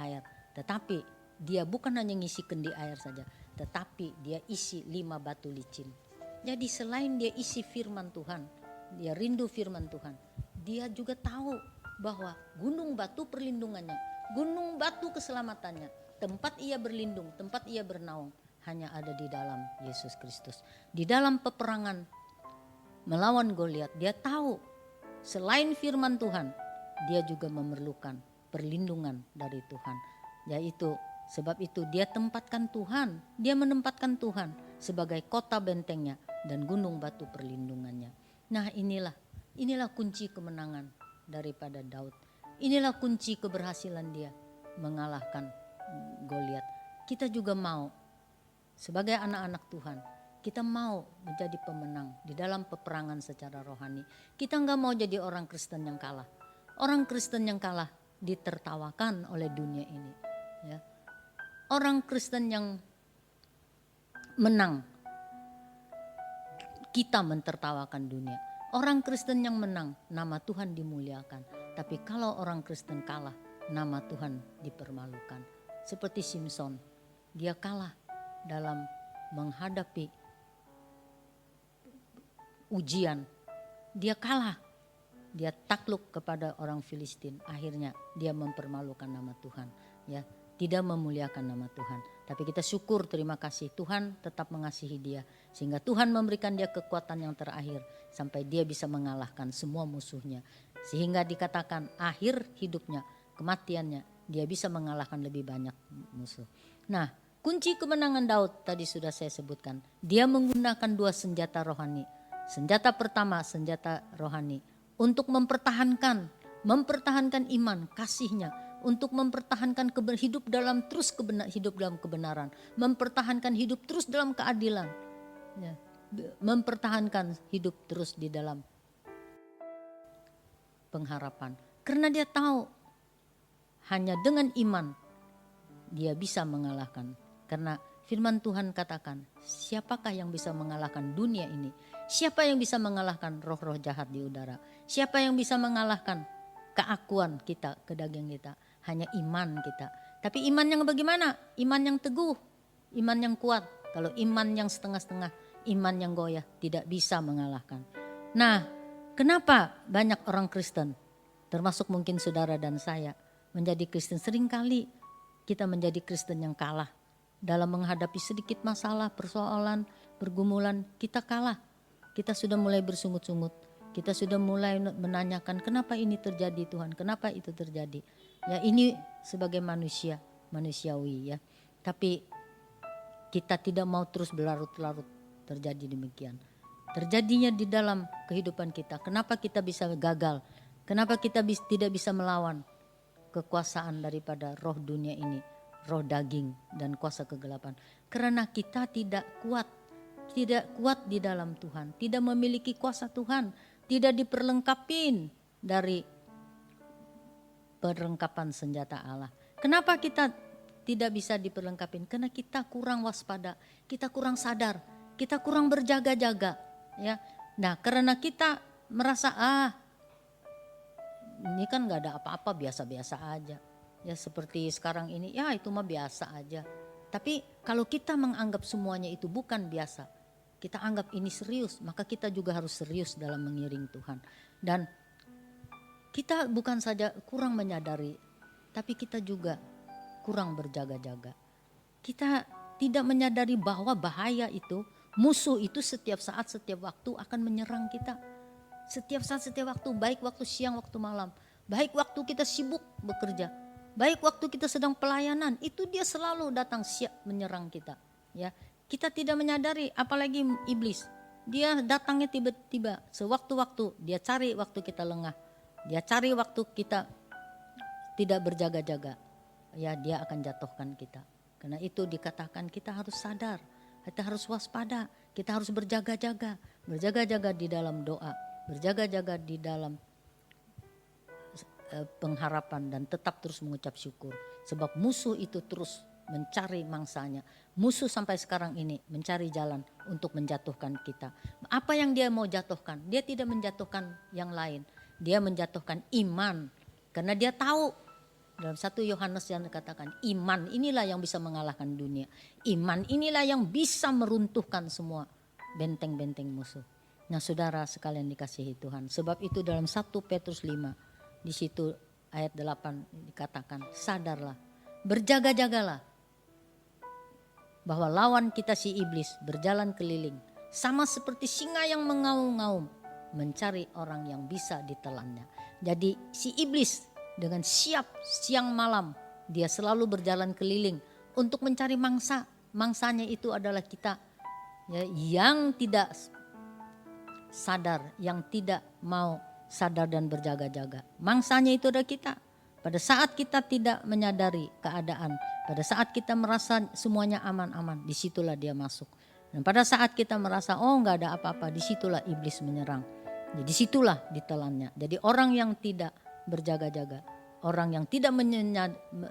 air, tetapi dia bukan hanya ngisi kendi air saja, tetapi dia isi 5 batu licin. Jadi selain dia isi firman Tuhan, dia rindu firman Tuhan, dia juga tahu bahwa gunung batu perlindungannya, gunung batu keselamatannya, tempat ia berlindung, tempat ia bernaung hanya ada di dalam Yesus Kristus. Di dalam peperangan melawan Goliat, dia tahu selain firman Tuhan, dia juga memerlukan perlindungan dari Tuhan. Yaitu sebab itu dia tempatkan Tuhan, dia menempatkan Tuhan sebagai kota bentengnya dan gunung batu perlindungannya. Nah, inilah kunci kemenangan daripada Daud. Inilah kunci keberhasilan dia mengalahkan Goliat. Kita juga mau sebagai anak-anak Tuhan, kita mau menjadi pemenang di dalam peperangan secara rohani. Kita enggak mau jadi orang Kristen yang kalah. Orang Kristen yang kalah ditertawakan oleh dunia ini ya. Orang Kristen yang menang, kita mentertawakan dunia. Orang Kristen yang menang, nama Tuhan dimuliakan. Tapi kalau orang Kristen kalah, nama Tuhan dipermalukan. Seperti Simson, dia kalah dalam menghadapi ujian. Dia kalah, dia takluk kepada orang Filistin. Akhirnya dia mempermalukan nama Tuhan ya. Tidak memuliakan nama Tuhan. Tapi kita syukur, terima kasih Tuhan tetap mengasihi dia. Sehingga Tuhan memberikan dia kekuatan yang terakhir. Sampai dia bisa mengalahkan semua musuhnya. Sehingga dikatakan akhir hidupnya, kematiannya, dia bisa mengalahkan lebih banyak musuh. Nah, kunci kemenangan Daud tadi sudah saya sebutkan. Dia menggunakan 2 senjata rohani. Senjata pertama, senjata rohani. Untuk mempertahankan iman, kasihnya. Untuk mempertahankan hidup dalam kebenaran, mempertahankan hidup terus dalam keadilan, ya. Mempertahankan hidup terus di dalam pengharapan. Karena dia tahu hanya dengan iman dia bisa mengalahkan. Karena firman Tuhan katakan, siapakah yang bisa mengalahkan dunia ini? Siapa yang bisa mengalahkan roh-roh jahat di udara? Siapa yang bisa mengalahkan keakuan kita, kedaging kita? Hanya iman kita. Tapi iman yang bagaimana? Iman yang teguh, iman yang kuat. Kalau iman yang setengah-setengah, iman yang goyah tidak bisa mengalahkan. Nah, kenapa banyak orang Kristen, termasuk mungkin saudara dan saya, menjadi Kristen? Seringkali kita menjadi Kristen yang kalah. Dalam menghadapi sedikit masalah, persoalan, pergumulan, kita kalah. Kita sudah mulai bersungut-sungut. Kita sudah mulai menanyakan kenapa ini terjadi Tuhan, kenapa itu terjadi. Ya, ini sebagai manusiawi ya. Tapi kita tidak mau terus berlarut-larut terjadi demikian. Terjadinya di dalam kehidupan kita. Kenapa kita bisa gagal? Kenapa kita tidak bisa melawan kekuasaan daripada roh dunia ini, roh daging dan kuasa kegelapan? Karena kita tidak kuat di dalam Tuhan, tidak memiliki kuasa Tuhan, tidak diperlengkapin dari perlengkapan senjata Allah. Kenapa kita tidak bisa diperlengkapin? Karena kita kurang waspada, kita kurang sadar, kita kurang berjaga-jaga, ya. Nah, karena kita merasa ini kan nggak ada apa-apa, biasa-biasa aja. Ya seperti sekarang ini, ya itu mah biasa aja. Tapi kalau kita menganggap semuanya itu bukan biasa, kita anggap ini serius, maka kita juga harus serius dalam mengiring Tuhan. Dan kita bukan saja kurang menyadari tapi kita juga kurang berjaga-jaga. Kita tidak menyadari bahwa bahaya itu, musuh itu setiap saat, setiap waktu akan menyerang kita. Setiap saat, setiap waktu, baik waktu siang, waktu malam, baik waktu kita sibuk bekerja, baik waktu kita sedang pelayanan, itu dia selalu datang siap menyerang kita. Ya, kita tidak menyadari, apalagi iblis. Dia datangnya tiba-tiba, sewaktu-waktu, dia cari waktu kita lengah, dia cari waktu kita tidak berjaga-jaga. Ya, dia akan jatuhkan kita. Karena itu dikatakan kita harus sadar, kita harus waspada, kita harus berjaga-jaga, berjaga-jaga di dalam doa, berjaga-jaga di dalam pengharapan dan tetap terus mengucap syukur. Sebab musuh itu terus mencari mangsanya. Musuh sampai sekarang ini mencari jalan untuk menjatuhkan kita. Apa yang dia mau jatuhkan? Dia tidak menjatuhkan yang lain. Dia menjatuhkan iman. Karena dia tahu dalam 1 Yohanes yang dikatakan iman inilah yang bisa mengalahkan dunia. Iman inilah yang bisa meruntuhkan semua benteng-benteng musuh. Nah, saudara sekalian dikasihi Tuhan. Sebab itu dalam 1 Petrus 5 di situ ayat 8 dikatakan sadarlah, berjaga-jagalah bahwa lawan kita si iblis berjalan keliling sama seperti singa yang mengaum-ngaum mencari orang yang bisa ditelannya. Jadi si iblis dengan siap siang malam dia selalu berjalan keliling untuk mencari mangsa. Mangsanya itu adalah kita ya, yang tidak sadar, yang tidak mau sadar dan berjaga-jaga. Mangsanya itu adalah kita. Pada saat kita tidak menyadari keadaan, pada saat kita merasa semuanya aman-aman, disitulah dia masuk. Dan pada saat kita merasa oh enggak ada apa-apa, disitulah iblis menyerang. Jadi disitulah ditelannya. Jadi orang yang tidak berjaga-jaga, orang yang tidak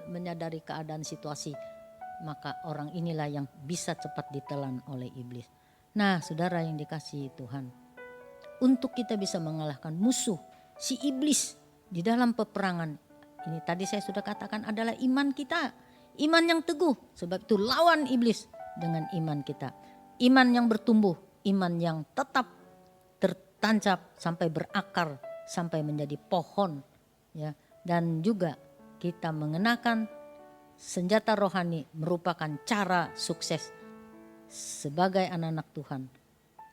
menyadari keadaan situasi, maka orang inilah yang bisa cepat ditelan oleh iblis. Nah, saudara yang dikasihi Tuhan, untuk kita bisa mengalahkan musuh, si iblis di dalam peperangan, ini tadi saya sudah katakan adalah iman kita. Iman yang teguh, sebab itu lawan iblis dengan iman kita. Iman yang bertumbuh, iman yang tetap tertancap sampai berakar, sampai menjadi pohon. Ya. Dan juga kita mengenakan senjata rohani merupakan cara sukses sebagai anak-anak Tuhan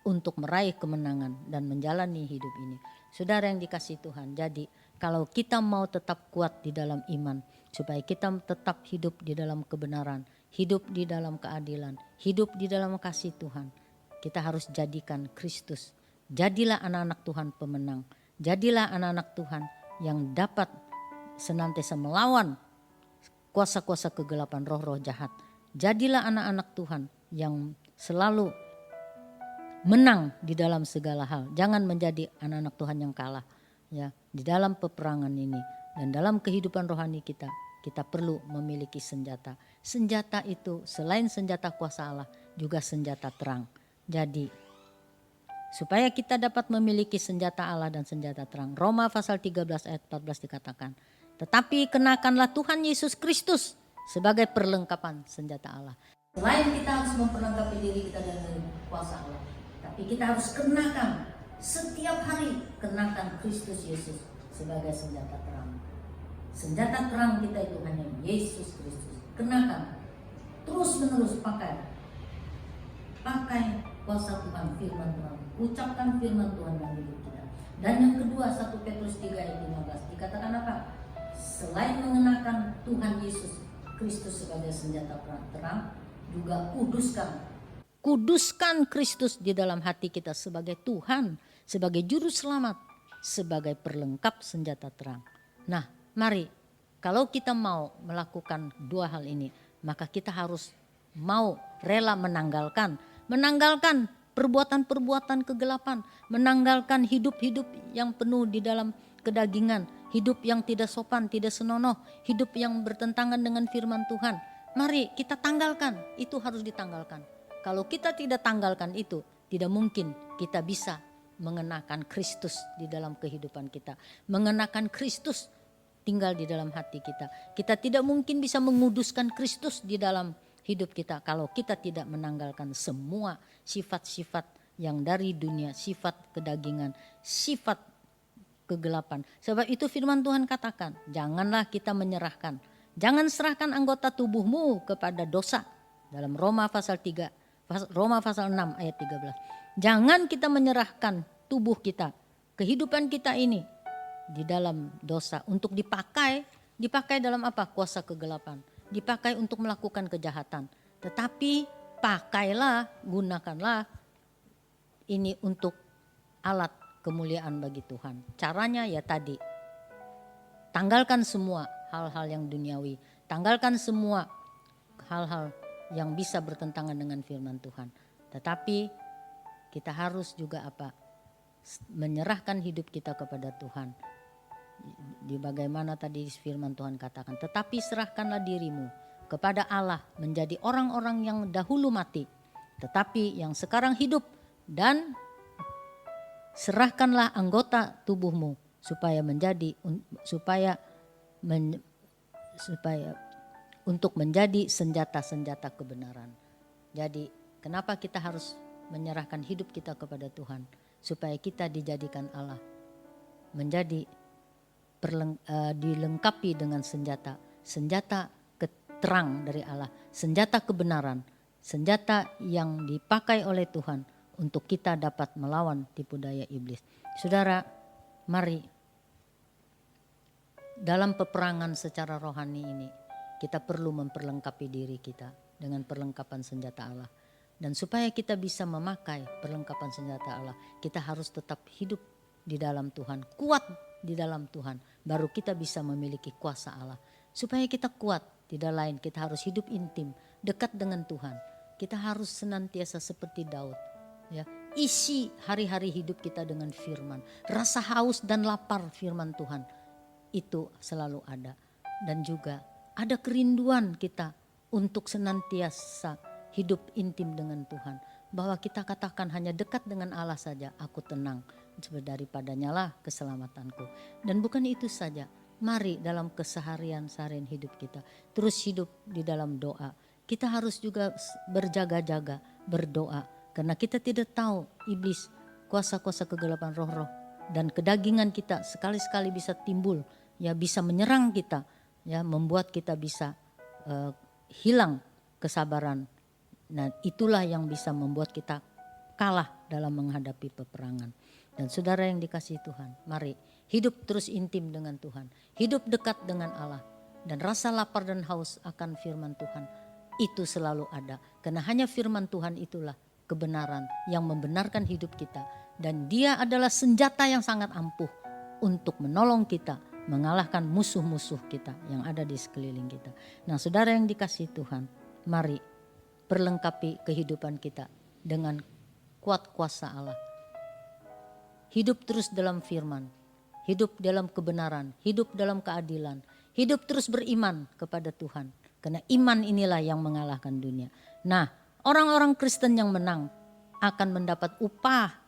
untuk meraih kemenangan dan menjalani hidup ini. Saudara yang dikasihi Tuhan, jadi kalau kita mau tetap kuat di dalam iman, supaya kita tetap hidup di dalam kebenaran, hidup di dalam keadilan, hidup di dalam kasih Tuhan, kita harus jadikan Kristus. Jadilah anak-anak Tuhan pemenang, jadilah anak-anak Tuhan yang dapat senantiasa melawan kuasa-kuasa kegelapan, roh-roh jahat. Jadilah anak-anak Tuhan yang selalu menang di dalam segala hal. Jangan menjadi anak-anak Tuhan yang kalah. Ya, di dalam peperangan ini dan dalam kehidupan rohani kita perlu memiliki senjata. Senjata itu selain senjata kuasa Allah juga senjata terang. Jadi supaya kita dapat memiliki senjata Allah dan senjata terang, Roma pasal 13 ayat 14 dikatakan, tetapi kenakanlah Tuhan Yesus Kristus sebagai perlengkapan senjata Allah. Selain kita harus memperlengkapi diri kita dengan kuasa Allah, tapi kita harus kenakan setiap hari, kenakan Kristus Yesus sebagai senjata terang. Senjata terang kita itu hanya Yesus Kristus. Kenakan, terus menerus pakai kuasa Tuhan, firman Tuhan. Ucapkan firman Tuhan dalam hidup kita. Dan yang kedua 1 Petrus 3 ayat 15 dikatakan apa? Selain mengenakan Tuhan Yesus Kristus sebagai senjata terang, juga kuduskan Kristus di dalam hati kita sebagai Tuhan, sebagai juru selamat, sebagai perlengkap senjata terang. Nah, mari kalau kita mau melakukan dua hal ini, maka kita harus mau rela menanggalkan perbuatan-perbuatan kegelapan, menanggalkan hidup-hidup yang penuh di dalam kedagingan, hidup yang tidak sopan, tidak senonoh, hidup yang bertentangan dengan firman Tuhan. Mari kita tanggalkan, itu harus ditanggalkan. Kalau kita tidak tanggalkan itu, tidak mungkin kita bisa mengenakan Kristus di dalam kehidupan kita. Mengenakan Kristus tinggal di dalam hati kita. Kita tidak mungkin bisa menguduskan Kristus di dalam hidup kita kalau kita tidak menanggalkan semua sifat-sifat yang dari dunia, sifat kedagingan, sifat kegelapan. Sebab itu firman Tuhan katakan, janganlah kita menyerahkan. Jangan serahkan anggota tubuhmu kepada dosa. Dalam Roma pasal 3, Roma pasal 6 ayat 13. Jangan kita menyerahkan tubuh kita, kehidupan kita ini di dalam dosa untuk dipakai dalam apa? Kuasa kegelapan. Dipakai untuk melakukan kejahatan. Tetapi pakailah, gunakanlah ini untuk alat kemuliaan bagi Tuhan. Caranya ya tadi, tanggalkan semua hal-hal yang duniawi. Tanggalkan semua hal-hal yang bisa bertentangan dengan firman Tuhan. Tetapi kita harus juga apa? Menyerahkan hidup kita kepada Tuhan. Di bagaimana tadi firman Tuhan katakan, tetapi serahkanlah dirimu kepada Allah menjadi orang-orang yang dahulu mati, tetapi yang sekarang hidup, dan serahkanlah anggota tubuhmu supaya untuk menjadi senjata-senjata kebenaran. Jadi kenapa kita harus menyerahkan hidup kita kepada Tuhan? Supaya kita dijadikan Allah, menjadi dilengkapi dengan senjata terang dari Allah, senjata kebenaran, senjata yang dipakai oleh Tuhan untuk kita dapat melawan tipu daya iblis. Saudara, mari dalam peperangan secara rohani ini kita perlu memperlengkapi diri kita dengan perlengkapan senjata Allah. Dan supaya kita bisa memakai perlengkapan senjata Allah, kita harus tetap hidup di dalam Tuhan, kuat di dalam Tuhan. Baru kita bisa memiliki kuasa Allah. Supaya kita kuat, tidak lain kita harus hidup intim, dekat dengan Tuhan. Kita harus senantiasa seperti Daud. Ya, isi hari-hari hidup kita dengan firman. Rasa haus dan lapar firman Tuhan itu selalu ada. Dan juga ada kerinduan kita untuk senantiasa hidup intim dengan Tuhan. Bahwa kita katakan hanya dekat dengan Allah saja aku tenang. Daripadanya lah keselamatanku. Dan bukan itu saja. Mari dalam keseharian hidup kita terus hidup di dalam doa. Kita harus juga berjaga-jaga berdoa. Karena kita tidak tahu iblis, kuasa-kuasa kegelapan roh-roh dan kedagingan kita sekali-sekali bisa timbul, ya bisa menyerang kita, ya membuat kita bisa hilang kesabaran. Nah, itulah yang bisa membuat kita kalah dalam menghadapi peperangan. Dan saudara yang dikasihi Tuhan, mari hidup terus intim dengan Tuhan, hidup dekat dengan Allah, dan rasa lapar dan haus akan firman Tuhan itu selalu ada. Karena hanya firman Tuhan itulah kebenaran yang membenarkan hidup kita, dan dia adalah senjata yang sangat ampuh untuk menolong kita mengalahkan musuh-musuh kita yang ada di sekeliling kita. Nah, saudara yang dikasihi Tuhan, mari perlengkapi kehidupan kita dengan kuat kuasa Allah. Hidup terus dalam firman, hidup dalam kebenaran, hidup dalam keadilan, hidup terus beriman kepada Tuhan. Karena iman inilah yang mengalahkan dunia. Nah, orang-orang Kristen yang menang akan mendapat upah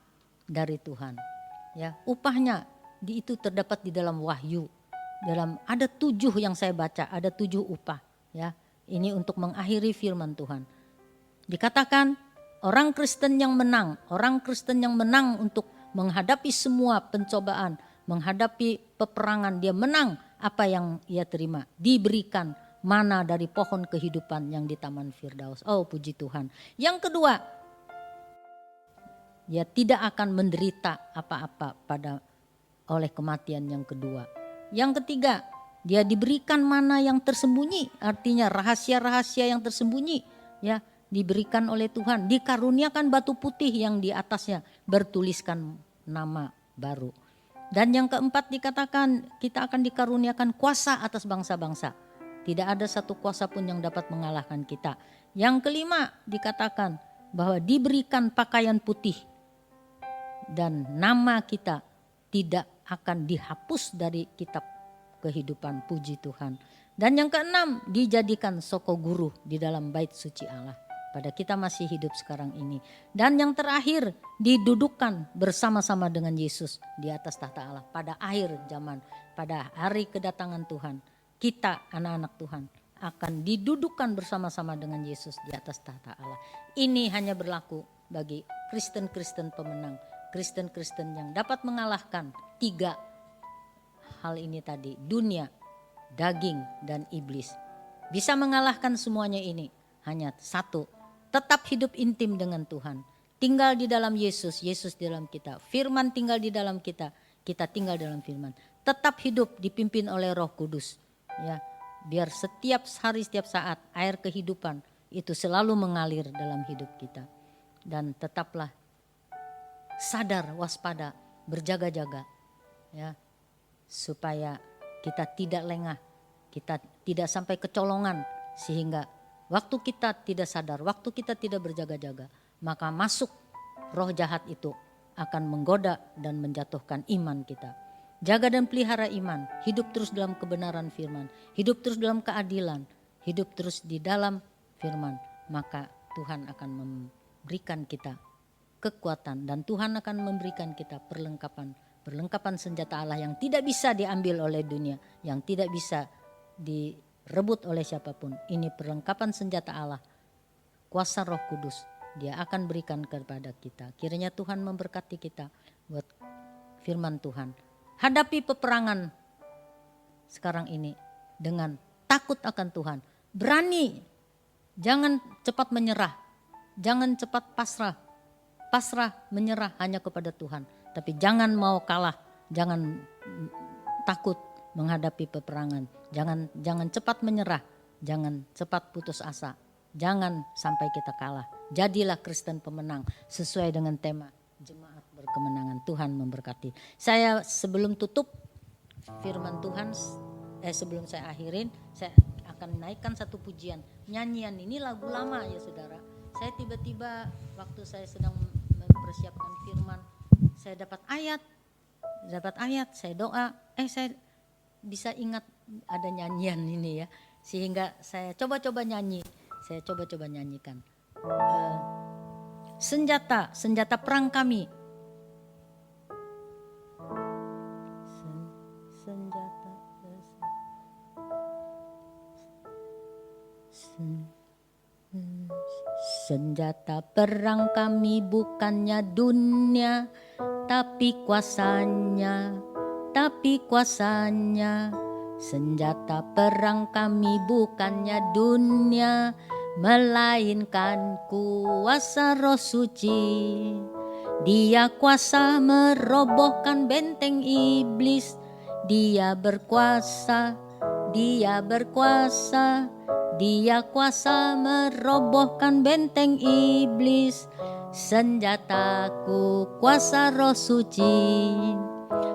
dari Tuhan. Ya, upahnya itu terdapat di dalam Wahyu. Ada 7 yang saya baca, ada 7 upah. Ya, ini untuk mengakhiri firman Tuhan. Dikatakan orang Kristen yang menang untuk menghadapi semua pencobaan, menghadapi peperangan, dia menang. Apa yang ia terima? Diberikan mana dari pohon kehidupan yang di Taman Firdaus. Oh, puji Tuhan. Yang kedua, dia tidak akan menderita apa-apa oleh kematian yang kedua. Yang ketiga, dia diberikan mana yang tersembunyi, artinya rahasia-rahasia yang tersembunyi, ya, diberikan oleh Tuhan. Dikaruniakan batu putih yang di atasnya bertuliskan nama baru. Dan yang keempat dikatakan kita akan dikaruniakan kuasa atas bangsa-bangsa. Tidak ada satu kuasa pun yang dapat mengalahkan kita. Yang kelima dikatakan bahwa diberikan pakaian putih dan nama kita tidak akan dihapus dari kitab kehidupan, puji Tuhan. Dan yang keenam dijadikan soko guru di dalam bait suci Allah. Pada kita masih hidup sekarang ini. Dan yang terakhir didudukkan bersama-sama dengan Yesus di atas tahta Allah pada akhir zaman, pada hari kedatangan Tuhan. Kita anak-anak Tuhan akan didudukkan bersama-sama dengan Yesus di atas tahta Allah. Ini hanya berlaku bagi Kristen-Kristen pemenang, Kristen-Kristen yang dapat mengalahkan 3 hal ini tadi, dunia, daging, dan iblis. Bisa mengalahkan semuanya ini hanya satu, tetap hidup intim dengan Tuhan. Tinggal di dalam Yesus, Yesus di dalam kita. Firman tinggal di dalam kita, kita tinggal dalam firman. Tetap hidup dipimpin oleh Roh Kudus. Ya, biar setiap hari, setiap saat air kehidupan itu selalu mengalir dalam hidup kita. Dan tetaplah sadar, waspada, berjaga-jaga. Ya, supaya kita tidak lengah, kita tidak sampai kecolongan, sehingga waktu kita tidak sadar, waktu kita tidak berjaga-jaga, maka masuk roh jahat itu akan menggoda dan menjatuhkan iman kita. Jaga dan pelihara iman, hidup terus dalam kebenaran firman, hidup terus dalam keadilan, hidup terus di dalam firman, maka Tuhan akan memberikan kita kekuatan dan Tuhan akan memberikan kita perlengkapan senjata Allah yang tidak bisa diambil oleh dunia, yang tidak bisa direbut oleh siapapun. Ini perlengkapan senjata Allah, kuasa Roh Kudus, Dia akan berikan kepada kita. Kiranya Tuhan memberkati kita buat firman Tuhan. Hadapi peperangan sekarang ini dengan takut akan Tuhan. Berani, jangan cepat menyerah, jangan cepat pasrah. Pasrah menyerah hanya kepada Tuhan. Tapi jangan mau kalah, jangan takut menghadapi peperangan. Jangan cepat menyerah, jangan cepat putus asa. Jangan sampai kita kalah. Jadilah Kristen pemenang sesuai dengan tema Jemaat Berkemenangan. Tuhan memberkati. Saya sebelum tutup firman Tuhan, sebelum saya akhirin, saya akan naikkan satu pujian. Nyanyian ini lagu lama ya saudara. Saya tiba-tiba waktu saya sedang mempersiapkan firman, saya dapat ayat, saya doa, saya bisa ingat ada nyanyian ini ya. Sehingga saya coba-coba nyanyikan. Senjata perang kami. Senjata perang kami bukannya dunia, tapi kuasanya. Senjata perang kami bukannya dunia, melainkan kuasa Roh Suci. Dia kuasa merobohkan benteng iblis. Dia kuasa merobohkan benteng iblis. Senjataku kuasa Roh Suci.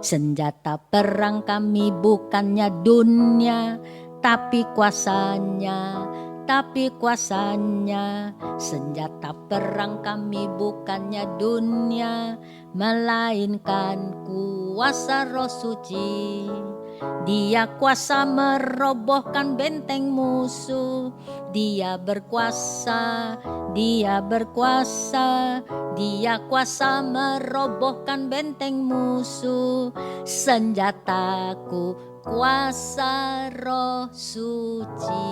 Senjata perang kami bukannya dunia, tapi kuasanya. Senjata perang kami bukannya dunia, melainkan kuasa Roh Suci. Dia kuasa merobohkan benteng musuh. Dia kuasa merobohkan benteng musuh. Senjataku kuasa Roh Suci.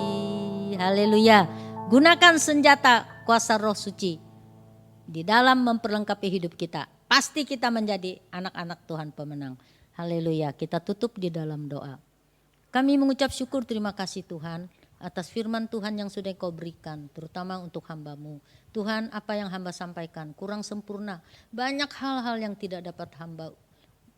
Haleluya. Gunakan senjata kuasa Roh Suci di dalam memperlengkapi hidup kita. Pasti kita menjadi anak-anak Tuhan pemenang. Haleluya. Kita tutup di dalam doa. Kami mengucap syukur, terima kasih Tuhan atas firman Tuhan yang sudah Kau berikan, terutama untuk hamba-Mu. Tuhan, apa yang hamba sampaikan kurang sempurna. Banyak hal-hal yang tidak dapat hamba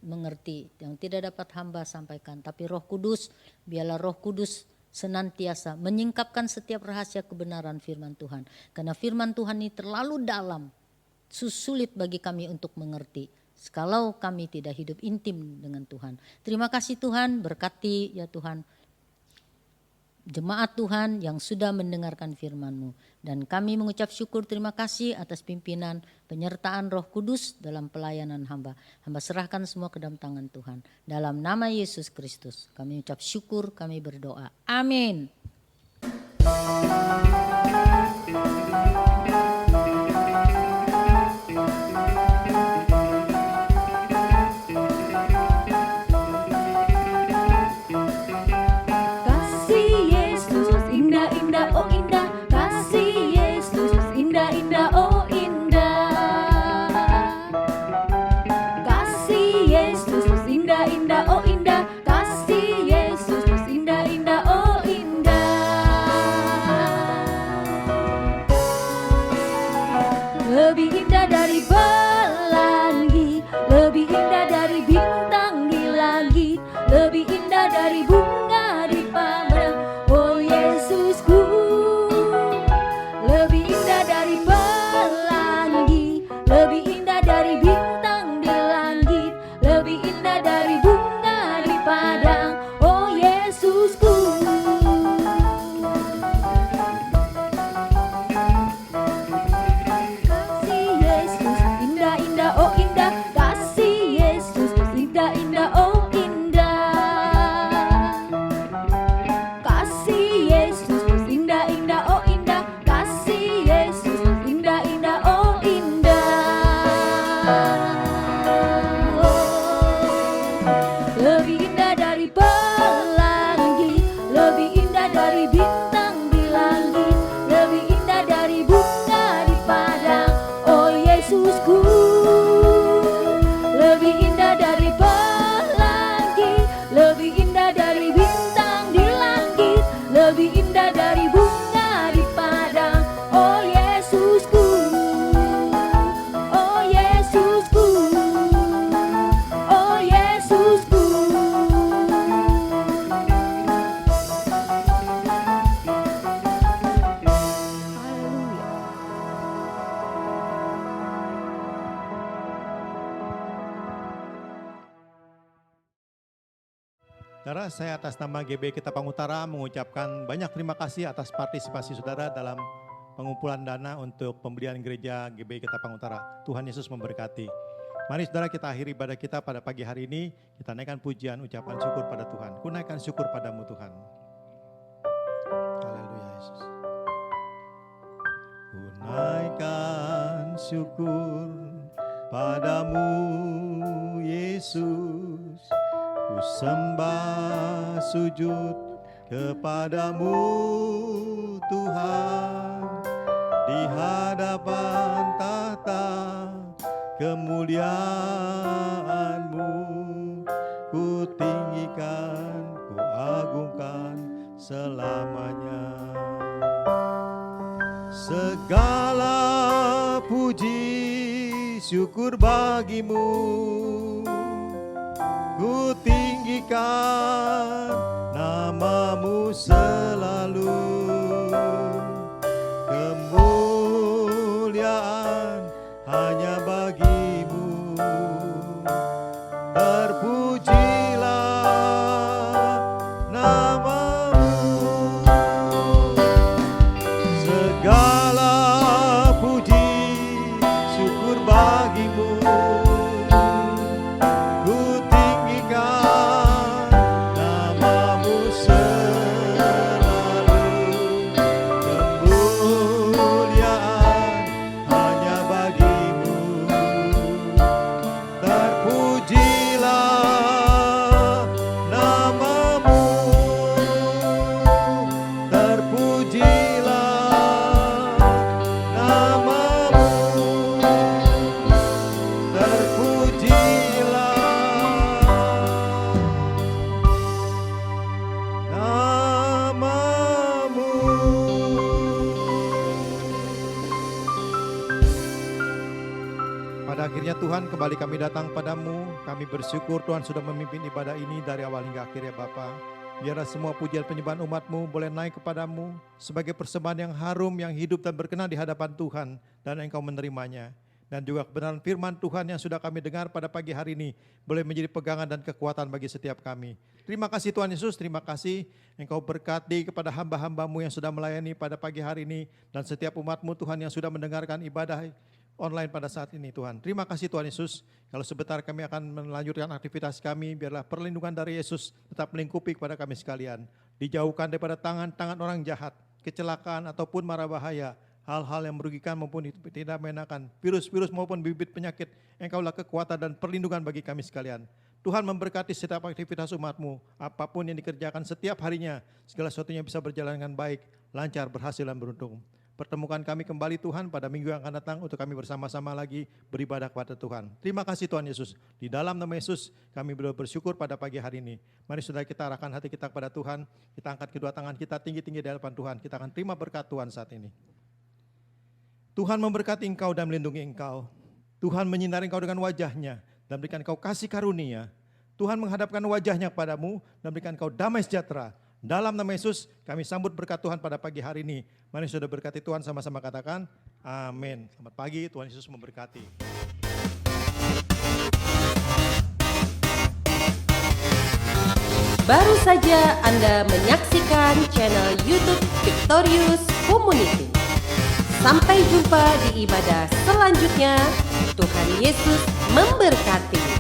mengerti, yang tidak dapat hamba sampaikan. Tapi Roh Kudus, biarlah Roh Kudus senantiasa menyingkapkan setiap rahasia kebenaran firman Tuhan. Karena firman Tuhan ini terlalu dalam, sulit bagi kami untuk mengerti kalau kami tidak hidup intim dengan Tuhan. Terima kasih Tuhan, berkati ya Tuhan jemaat Tuhan yang sudah mendengarkan firman-Mu. Dan kami mengucap syukur terima kasih atas pimpinan penyertaan Roh Kudus dalam pelayanan hamba. Hamba serahkan semua ke dalam tangan Tuhan. Dalam nama Yesus Kristus kami ucap syukur, kami berdoa. Amin. lebih indah dari bintang di langit, lebih indah dari bunga di padang. Oh Yesusku, kasih Yesus indah-indah, oh indah, kasih Yesus indah-indah, oh indah, kasih Yesus indah-indah, oh indah, kasih Yesus indah-indah, oh indah. Lebih indah dari pelangi, lebih indah dari bintang di langit, lebih indah dari bunga di padang. Oh Yesusku, lebih indah dari pelangi, lebih indah dari bintang di langit, lebih indah dari bunga di padang. Oh Yesusku, oh Yesusku, oh Yesusku. Haleluya. Saudara, saya atas nama GB Ketapang Utara mengucapkan banyak terima kasih atas partisipasi saudara dalam pengumpulan dana untuk pembelian gereja GB Ketapang Utara. Tuhan Yesus memberkati. Mari saudara kita akhiri ibadah kita pada pagi hari ini. Kita naikkan pujian ucapan syukur pada Tuhan. Ku naikkan syukur padamu Tuhan. Haleluya Yesus. Ku naikkan syukur padamu Yesus. Ku sembah sujud kepadamu Tuhan, di hadapan tahta kemuliaan-Mu. Ku tinggikan, ku agungkan selamanya. Segala puji syukur bagimu, ku tinggikan namamu selalu. Kemuliaan hanya bagimu. Terpujilah namamu. Segala puji syukur bagimu. Tuhan, kembali kami datang padamu. Kami bersyukur Tuhan sudah memimpin ibadah ini dari awal hingga akhir ya Bapa. Biarlah semua pujian penyembahan umat-Mu boleh naik kepadamu sebagai persembahan yang harum, yang hidup dan berkenan di hadapan Tuhan, dan Engkau menerimanya. Dan juga kebenaran firman Tuhan yang sudah kami dengar pada pagi hari ini boleh menjadi pegangan dan kekuatan bagi setiap kami. Terima kasih Tuhan Yesus, terima kasih Engkau berkati kepada hamba-hamba-Mu yang sudah melayani pada pagi hari ini, dan setiap umat-Mu Tuhan yang sudah mendengarkan ibadah online pada saat ini Tuhan. Terima kasih Tuhan Yesus. Kalau sebentar kami akan melanjutkan aktivitas kami, biarlah perlindungan dari Yesus tetap melingkupi kepada kami sekalian. Dijauhkan daripada tangan-tangan orang jahat, kecelakaan ataupun mara bahaya, hal-hal yang merugikan maupun tidak mengenakan, virus-virus maupun bibit penyakit. Engkaulah kekuatan dan perlindungan bagi kami sekalian. Tuhan memberkati setiap aktivitas umat-Mu, apapun yang dikerjakan setiap harinya, segala sesuatunya bisa berjalan dengan baik, lancar, berhasil dan beruntung. Pertemukan kami kembali Tuhan pada minggu yang akan datang untuk kami bersama-sama lagi beribadah kepada Tuhan. Terima kasih Tuhan Yesus. Di dalam nama Yesus kami bersyukur pada pagi hari ini. Mari saudara kita arahkan hati kita kepada Tuhan. Kita angkat kedua tangan kita tinggi-tinggi di hadapan Tuhan. Kita akan terima berkat Tuhan saat ini. Tuhan memberkati engkau dan melindungi engkau. Tuhan menyinari engkau dengan wajahnya dan berikan engkau kasih karunia. Tuhan menghadapkan wajahnya kepadamu dan berikan engkau damai sejahtera. Dalam nama Yesus kami sambut berkat Tuhan pada pagi hari ini. Mari saudara berkati Tuhan sama-sama katakan, Amin. Selamat pagi, Tuhan Yesus memberkati. Baru saja Anda menyaksikan channel YouTube Victorious Community. Sampai jumpa di ibadah selanjutnya. Tuhan Yesus memberkati.